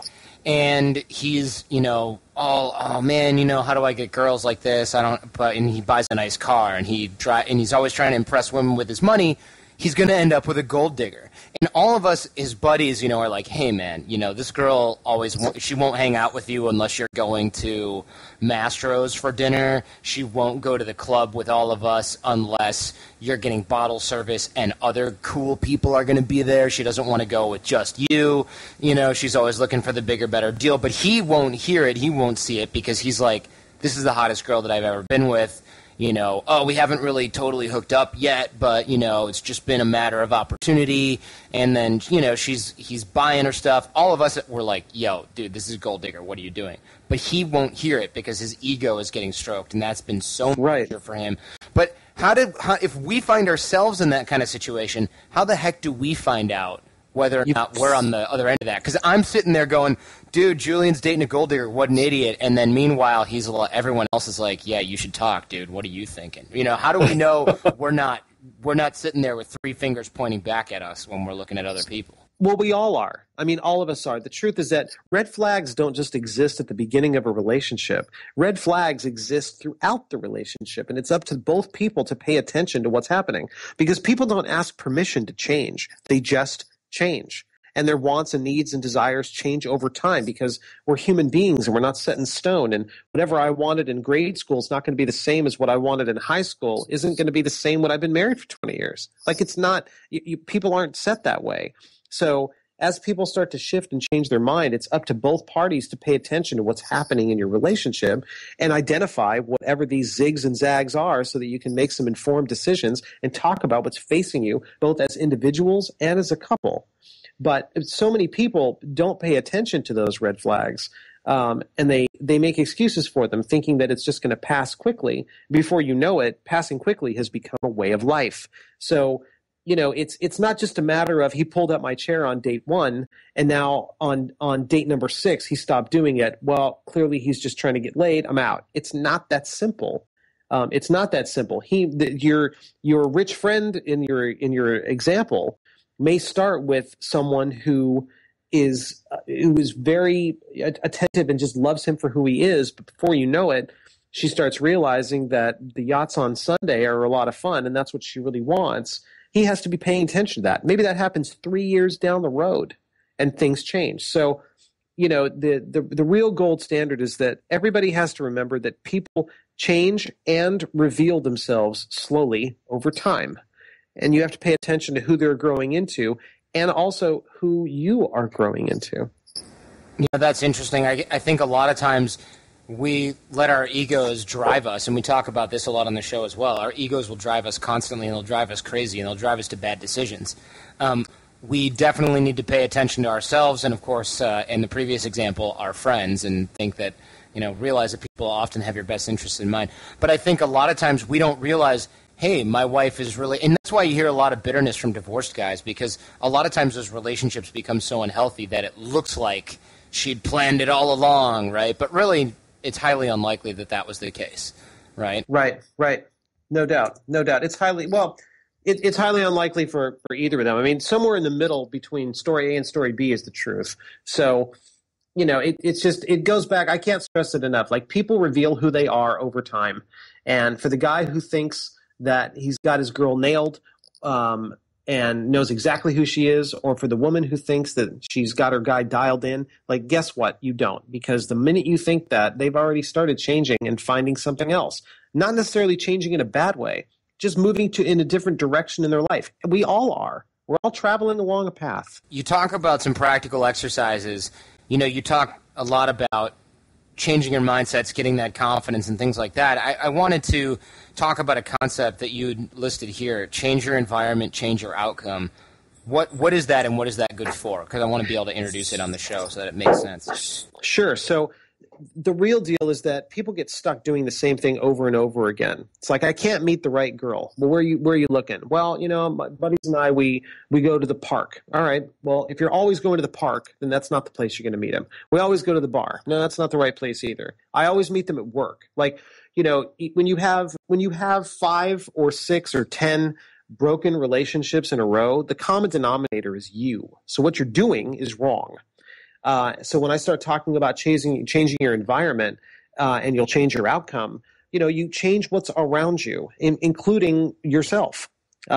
and he's, you know, oh man, you know, how do I get girls like this? And he buys a nice car, and he's always trying to impress women with his money, he's going to end up with a gold digger. And all of us, his buddies, you know, are like, hey, man, you know, this girl she won't hang out with you unless you're going to Mastro's for dinner. She won't go to the club with all of us unless you're getting bottle service and other cool people are going to be there. She doesn't want to go with just you. You know, she's always looking for the bigger, better deal. But he won't hear it. He won't see it because he's like, this is the hottest girl that I've ever been with. You know, we haven't really totally hooked up yet, but, you know, it's just been a matter of opportunity. And then, you know, he's buying her stuff. All of us were like, yo, dude, this is gold digger. What are you doing? But he won't hear it because his ego is getting stroked, and that's been so much for him. But if we find ourselves in that kind of situation, how the heck do we find out whether or not we're on the other end of that? Because I'm sitting there going, dude, Julian's dating a gold digger. What an idiot. And then meanwhile, everyone else is like, yeah, you should talk, dude. What are you thinking? You know, how do we know we're not sitting there with three fingers pointing back at us when we're looking at other people? Well, we all are. I mean, all of us are. The truth is that red flags don't just exist at the beginning of a relationship. Red flags exist throughout the relationship, and it's up to both people to pay attention to what's happening, because people don't ask permission to change. They just change. And their wants and needs and desires change over time because we're human beings and we're not set in stone. And whatever I wanted in grade school is not going to be the same as what I wanted in high school, isn't going to be the same when I've been married for 20 years. Like, it's not, people aren't set that way. So as people start to shift and change their mind, it's up to both parties to pay attention to what's happening in your relationship and identify whatever these zigs and zags are so that you can make some informed decisions and talk about what's facing you, both as individuals and as a couple. But so many people don't pay attention to those red flags, and they make excuses for them, thinking that it's just going to pass quickly. Before you know it, passing quickly has become a way of life. So, you know, it's not just a matter of he pulled up my chair on date 1, and now on date number 6 he stopped doing it. Well, clearly he's just trying to get laid. I'm out. It's not that simple. It's not that simple. Your rich friend in your example may start with someone who is very attentive and just loves him for who he is. But before you know it, she starts realizing that the yachts on Sunday are a lot of fun, and that's what she really wants. He has to be paying attention to that. Maybe that happens 3 years down the road, and things change. So, you know, the real gold standard is that everybody has to remember that people change and reveal themselves slowly over time. And you have to pay attention to who they're growing into and also who you are growing into. You know, that's interesting. I think a lot of times we let our egos drive us, and we talk about this a lot on the show as well. Our egos will drive us constantly, and they'll drive us crazy, and they'll drive us to bad decisions. We definitely need to pay attention to ourselves and, of course, in the previous example, our friends, and think that, you know, realize that people often have your best interests in mind. But I think a lot of times we don't realize, hey, my wife is really – and that's why you hear a lot of bitterness from divorced guys, because a lot of times those relationships become so unhealthy that it looks like she'd planned it all along, right? But really it's highly unlikely that was the case, right? Right. No doubt. It's highly – well, It's highly unlikely for either of them. I mean, somewhere in the middle between story A and story B is the truth. So, it goes back. I can't stress it enough. Like, people reveal who they are over time. And for the guy who thinks that he's got his girl nailed and knows exactly who she is, or for the woman who thinks that she's got her guy dialed in, like, guess what? You don't. Because the minute you think that, they've already started changing and finding something else. Not necessarily changing in a bad way. Just moving in a different direction in their life. We all are. We're all traveling along a path. You talk about some practical exercises. You talk a lot about changing your mindsets, getting that confidence and things like that. I wanted to talk about a concept that you listed here, change your environment, change your outcome. What is that, and what is that good for? Because I want to be able to introduce it on the show so that it makes sense. Sure. So the real deal is that people get stuck doing the same thing over and over again. It's like, I can't meet the right girl. Well, where are you looking? Well, my buddies and I, we go to the park. All right. Well, if you're always going to the park, then that's not the place you're going to meet them. We always go to the bar. No, that's not the right place either. I always meet them at work. Like, when you have 5 or 6 or 10 broken relationships in a row, the common denominator is you. So what you're doing is wrong. So when I start talking about changing your environment, and you'll change your outcome, you change what's around you, including yourself.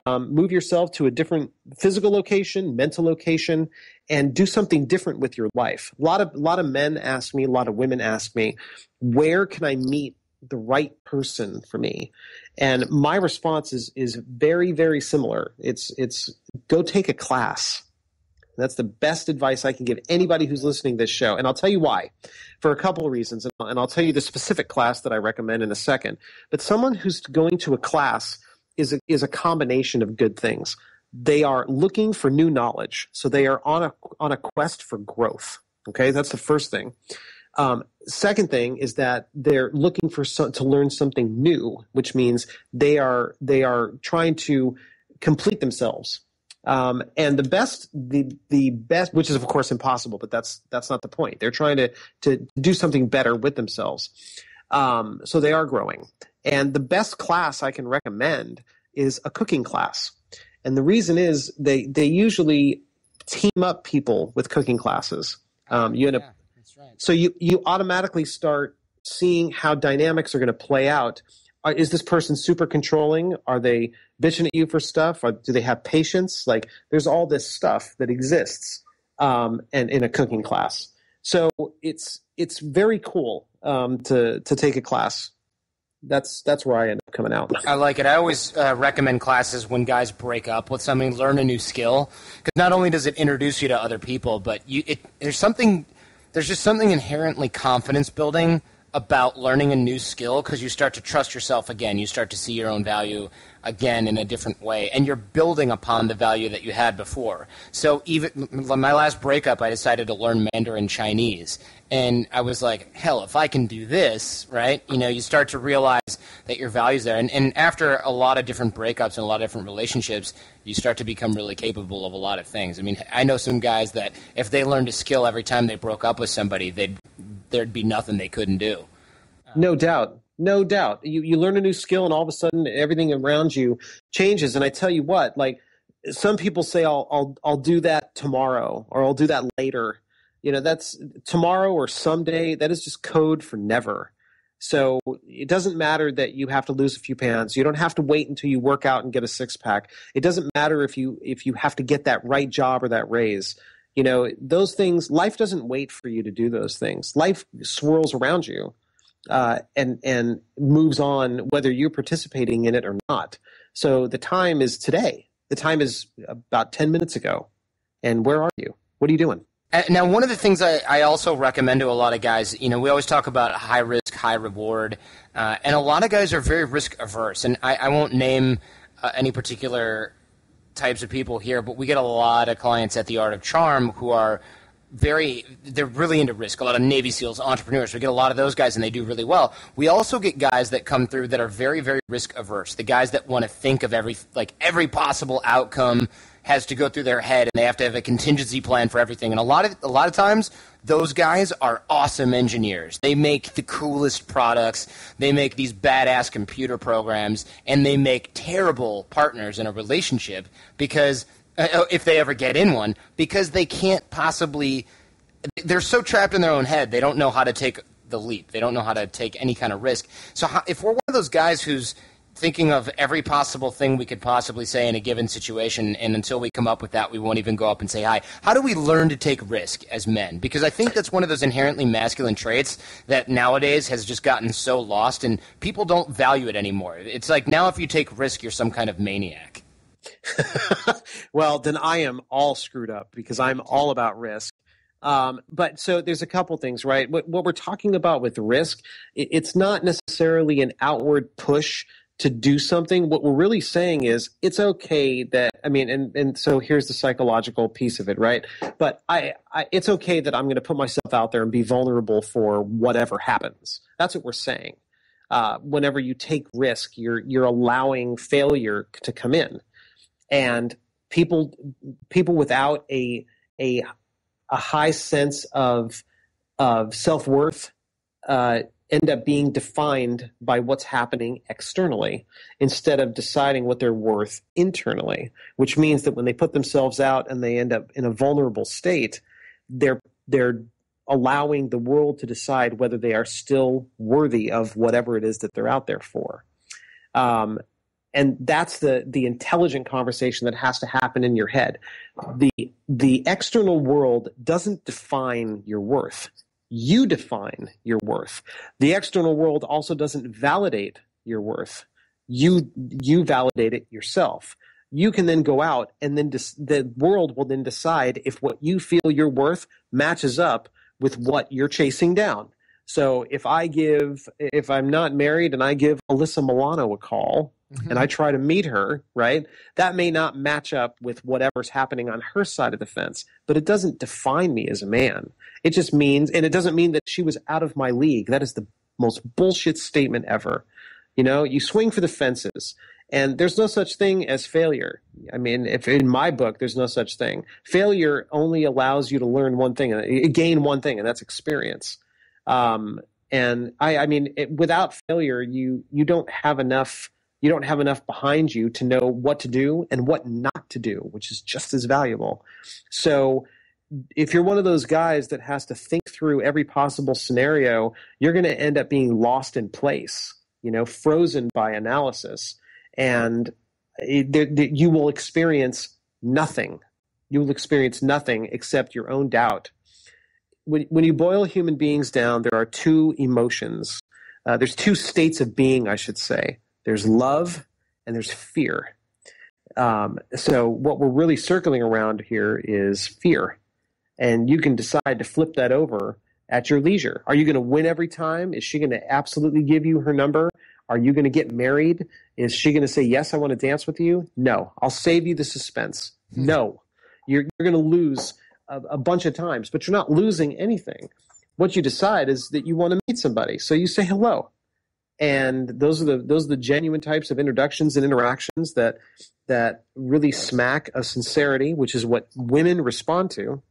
Move yourself to a different physical location, mental location, and do something different with your life. A lot of men ask me, a lot of women ask me, where can I meet the right person for me? And my response is very, very similar. It's go take a class. That's the best advice I can give anybody who's listening to this show. And I'll tell you why, for a couple of reasons. And I'll tell you the specific class that I recommend in a second. But someone who's going to a class is a combination of good things. They are looking for new knowledge. So they are on a quest for growth. Okay, that's the first thing. Second thing is that they're looking to learn something new, which means they are trying to complete themselves. And the best, which is of course impossible, but that's not the point. They're trying to do something better with themselves. So they are growing. And the best class I can recommend is a cooking class. And the reason is they usually team up people with cooking classes. You end up, that's right. So you automatically start seeing how dynamics are going to play out. Is this person super controlling? Are they bitching at you for stuff? Do they have patience? Like, there's all this stuff that exists and in a cooking class. So it's very cool to take a class. That's where I end up coming out. I like it. I always recommend classes when guys break up with something, learn a new skill, because not only does it introduce you to other people, but there's just something inherently confidence building about learning a new skill, because you start to trust yourself again. You start to see your own value again in a different way, and you're building upon the value that you had before. So even my last breakup, I decided to learn Mandarin Chinese, and I was like, hell, if I can do this, right? You start to realize that your value's there, and after a lot of different breakups and a lot of different relationships, you start to become really capable of a lot of things. I mean, I know some guys that if they learned a skill every time they broke up with somebody, there'd be nothing they couldn't do. No doubt. No doubt. You learn a new skill, and all of a sudden everything around you changes. And I tell you what, like, some people say I'll do that tomorrow, or I'll do that later. That's tomorrow or someday. That is just code for never. So it doesn't matter that you have to lose a few pounds. You don't have to wait until you work out and get a 6-pack. It doesn't matter if you have to get that right job or that raise. Those things, life doesn't wait for you to do those things. Life swirls around you. And moves on whether you're participating in it or not. So the time is today. The time is about 10 minutes ago. And where are you? What are you doing? Now, one of the things I also recommend to a lot of guys, we always talk about high risk, high reward, and a lot of guys are very risk averse. And I won't name any particular types of people here, but we get a lot of clients at The Art of Charm who are they're really into risk. A lot of Navy SEALs, entrepreneurs, we get a lot of those guys and they do really well. We also get guys that come through that are very, very risk averse. The guys that want to think of every possible outcome has to go through their head, and they have to have a contingency plan for everything. And a lot of times, those guys are awesome engineers. They make the coolest products. They make these badass computer programs, and they make terrible partners in a relationship because if they ever get in one, because they can't possibly. They're so trapped in their own head. They don't know how to take the leap. They don't know how to take any kind of risk. So if we're one of those guys who's thinking of every possible thing we could possibly say in a given situation, and until we come up with that, we won't even go up and say hi. How do we learn to take risk as men? Because I think that's one of those inherently masculine traits that nowadays has just gotten so lost, and people don't value it anymore. It's like now if you take risk, you're some kind of maniac. Well, then I am all screwed up because I'm all about risk. But so there's a couple things, right? What we're talking about with risk, it's not necessarily an outward push to do something. What we're really saying is it's okay that, and so here's the psychological piece of it, right? But it's okay that I'm going to put myself out there and be vulnerable for whatever happens. That's what we're saying. Whenever you take risk, you're allowing failure to come in. And people without a high sense of self-worth end up being defined by what's happening externally instead of deciding what they're worth internally, which means that when they put themselves out and they end up in a vulnerable state, they're allowing the world to decide whether they are still worthy of whatever it is that they're out there for. And that's the intelligent conversation that has to happen in your head. The external world doesn't define your worth. You define your worth. The external world also doesn't validate your worth. You validate it yourself. You can then go out and then the world will then decide if what you feel you're worth matches up with what you're chasing down. So if I'm not married and I give Alyssa Milano a call, and I try to meet her, right, that may not match up with whatever's happening on her side of the fence, but it doesn't define me as a man. It just means, and it doesn't mean that she was out of my league. That is the most bullshit statement ever. You swing for the fences, and there's no such thing as failure. If in my book, there's no such thing. Failure only allows you to learn one thing, gain one thing, and that's experience. Without failure, you don't have enough. You don't have enough behind you to know what to do and what not to do, which is just as valuable. So if you're one of those guys that has to think through every possible scenario, you're going to end up being lost in place, frozen by analysis. And you will experience nothing. You will experience nothing except your own doubt. When you boil human beings down, there are two emotions. There's two states of being, I should say. There's love and there's fear. So what we're really circling around here is fear. And you can decide to flip that over at your leisure. Are you going to win every time? Is she going to absolutely give you her number? Are you going to get married? Is she going to say, yes, I want to dance with you? No. I'll save you the suspense. No. You're going to lose a bunch of times, but you're not losing anything. What you decide is that you want to meet somebody. So you say hello. And those are the genuine types of introductions and interactions that really smack of sincerity, which is what women respond to.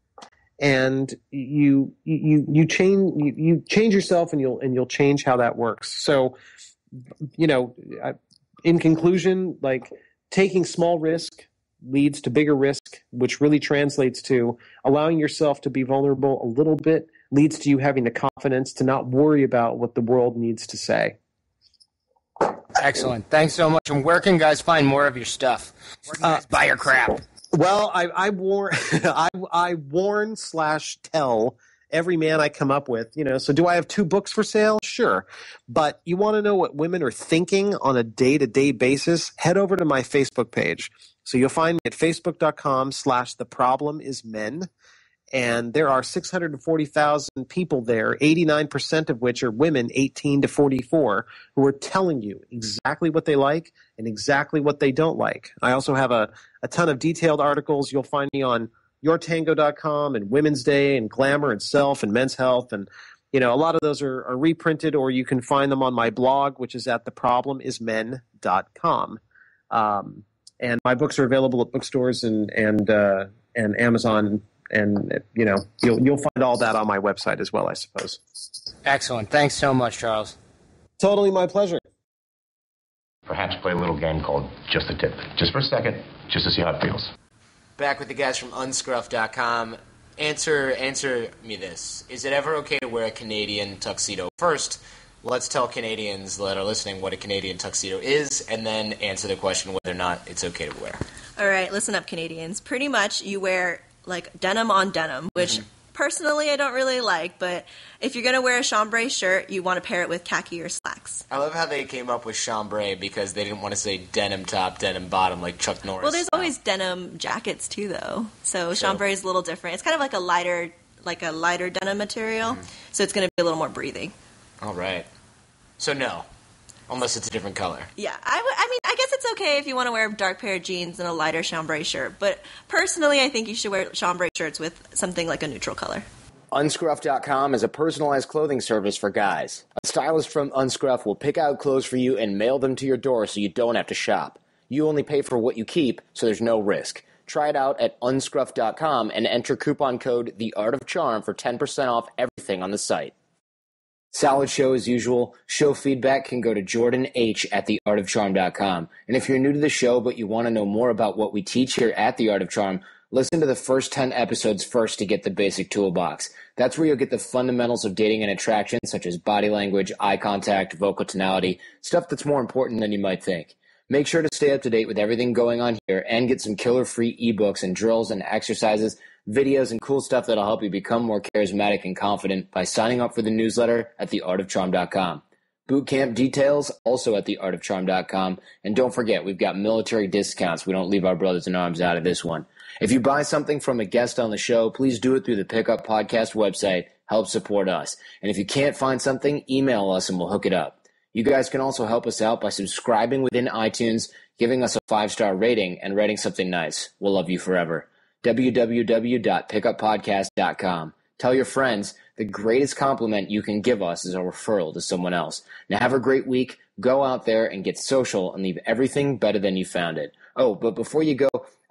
And you change yourself, and you'll change how that works. So, in conclusion, taking small risk leads to bigger risk, which really translates to allowing yourself to be vulnerable a little bit, leads to you having the confidence to not worry about what the world needs to say. Excellent. Thanks so much. And where can guys find more of your stuff? Where can guys buy your crap? Well, I warn/tell every man I come up with, so do I have 2 books for sale? Sure. But you want to know what women are thinking on a day-to-day basis? Head over to my Facebook page. So you'll find me at facebook.com/theproblem-is-men. And there are 640,000 people there, 89% of which are women 18 to 44, who are telling you exactly what they like and exactly what they don't like. I also have a ton of detailed articles. You'll find me on yourtango.com and Women's Day and Glamour and Self and Men's Health. And, a lot of those are reprinted, or you can find them on my blog, which is at theproblem.ismen.com. And my books are available at bookstores and Amazon. And, you'll find all that on my website as well, I suppose. Excellent. Thanks so much, Charles. Totally my pleasure. Perhaps play a little game called Just a Tip. Just for a second, just to see how it feels. Back with the guys from unscruff.com. Answer me this. Is it ever okay to wear a Canadian tuxedo? First, let's tell Canadians that are listening what a Canadian tuxedo is, and then answer the question whether or not it's okay to wear. All right, listen up, Canadians. Pretty much you wear, denim on denim, which personally I don't really like, but if you're going to wear a chambray shirt, you want to pair it with khaki or slacks. I love how they came up with chambray because they didn't want to say denim top, denim bottom like Chuck Norris. Well, there's always denim jackets too, though. So chambray is a little different. It's kind of like a lighter denim material, so it's going to be a little more breathing. All right. So no, unless it's a different color. Yeah, I guess it's okay if you want to wear a dark pair of jeans and a lighter chambray shirt, but personally I think you should wear chambray shirts with something like a neutral color. Unscruff.com is a personalized clothing service for guys. A stylist from Unscruff will pick out clothes for you and mail them to your door so you don't have to shop. You only pay for what you keep, so there's no risk. Try it out at unscruff.com and enter coupon code TheArtOfCharm for 10% off everything on the site. Solid show as usual. Show feedback can go to Jordan H. at theartofcharm.com. And if you're new to the show but you want to know more about what we teach here at The Art of Charm, listen to the first 10 episodes first to get the basic toolbox. That's where you'll get the fundamentals of dating and attraction, such as body language, eye contact, vocal tonality, stuff that's more important than you might think. Make sure to stay up to date with everything going on here and get some killer-free ebooks and drills and exercises, videos, and cool stuff that'll help you become more charismatic and confident by signing up for the newsletter at theartofcharm.com. Boot camp details also at theartofcharm.com. And don't forget, we've got military discounts. We don't leave our brothers in arms out of this one. If you buy something from a guest on the show, please do it through the Pickup Podcast website. Help support us. And if you can't find something, email us and we'll hook it up. You guys can also help us out by subscribing within iTunes, giving us a 5-star rating, and writing something nice. We'll love you forever. www.pickuppodcast.com. Tell your friends the greatest compliment you can give us is a referral to someone else. Now have a great week. Go out there and get social and leave everything better than you found it. Oh, but before you go,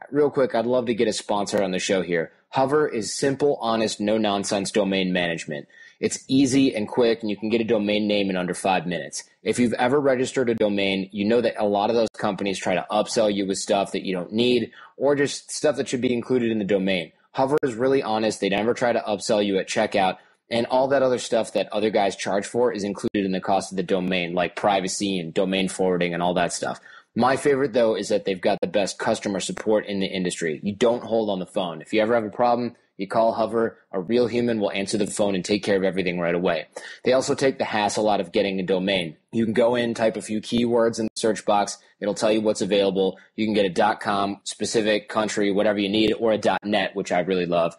real quick, I'd love to get a sponsor on the show here. Hover is simple, honest, no-nonsense domain management. It's easy and quick, and you can get a domain name in under 5 minutes. If you've ever registered a domain, you know that a lot of those companies try to upsell you with stuff that you don't need or just stuff that should be included in the domain. Hover is really honest. They never try to upsell you at checkout, and all that other stuff that other guys charge for is included in the cost of the domain, like privacy and domain forwarding and all that stuff. My favorite, though, is that they've got the best customer support in the industry. You don't hold on the phone. If you ever have a problem, you call Hover. A real human will answer the phone and take care of everything right away. They also take the hassle out of getting a domain. You can go in, type a few keywords in the search box. It'll tell you what's available. You can get a .com, specific country, whatever you need, or a .net, which I really love.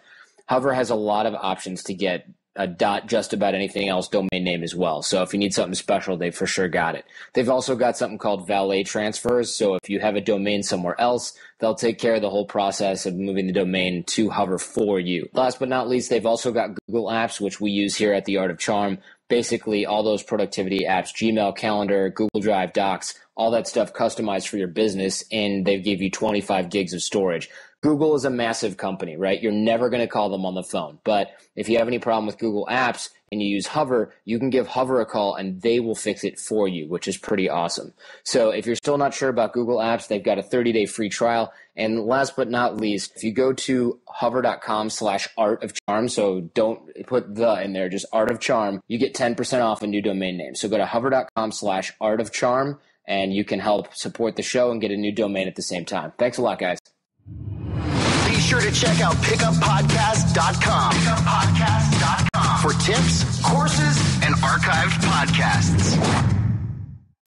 Hover has a lot of options to get a just about anything else domain name as well. So if you need something special, they've for sure got it. They've also got something called valet transfers. So if you have a domain somewhere else, they'll take care of the whole process of moving the domain to Hover for you. Last but not least, they've also got Google Apps, which we use here at The Art of Charm. Basically, all those productivity apps, Gmail, Calendar, Google Drive, Docs, all that stuff customized for your business, and they give you 25 gigs of storage. Google is a massive company, right? You're never going to call them on the phone. But if you have any problem with Google Apps and you use Hover, you can give Hover a call and they will fix it for you, which is pretty awesome. So if you're still not sure about Google Apps, they've got a 30-day free trial. And last but not least, if you go to hover.com/artofcharm, so don't put the in there, just Art of Charm, you get 10% off a new domain name. So go to hover.com/artofcharm and you can help support the show and get a new domain at the same time. Thanks a lot, guys. Be sure to check out pickuppodcast.com for tips,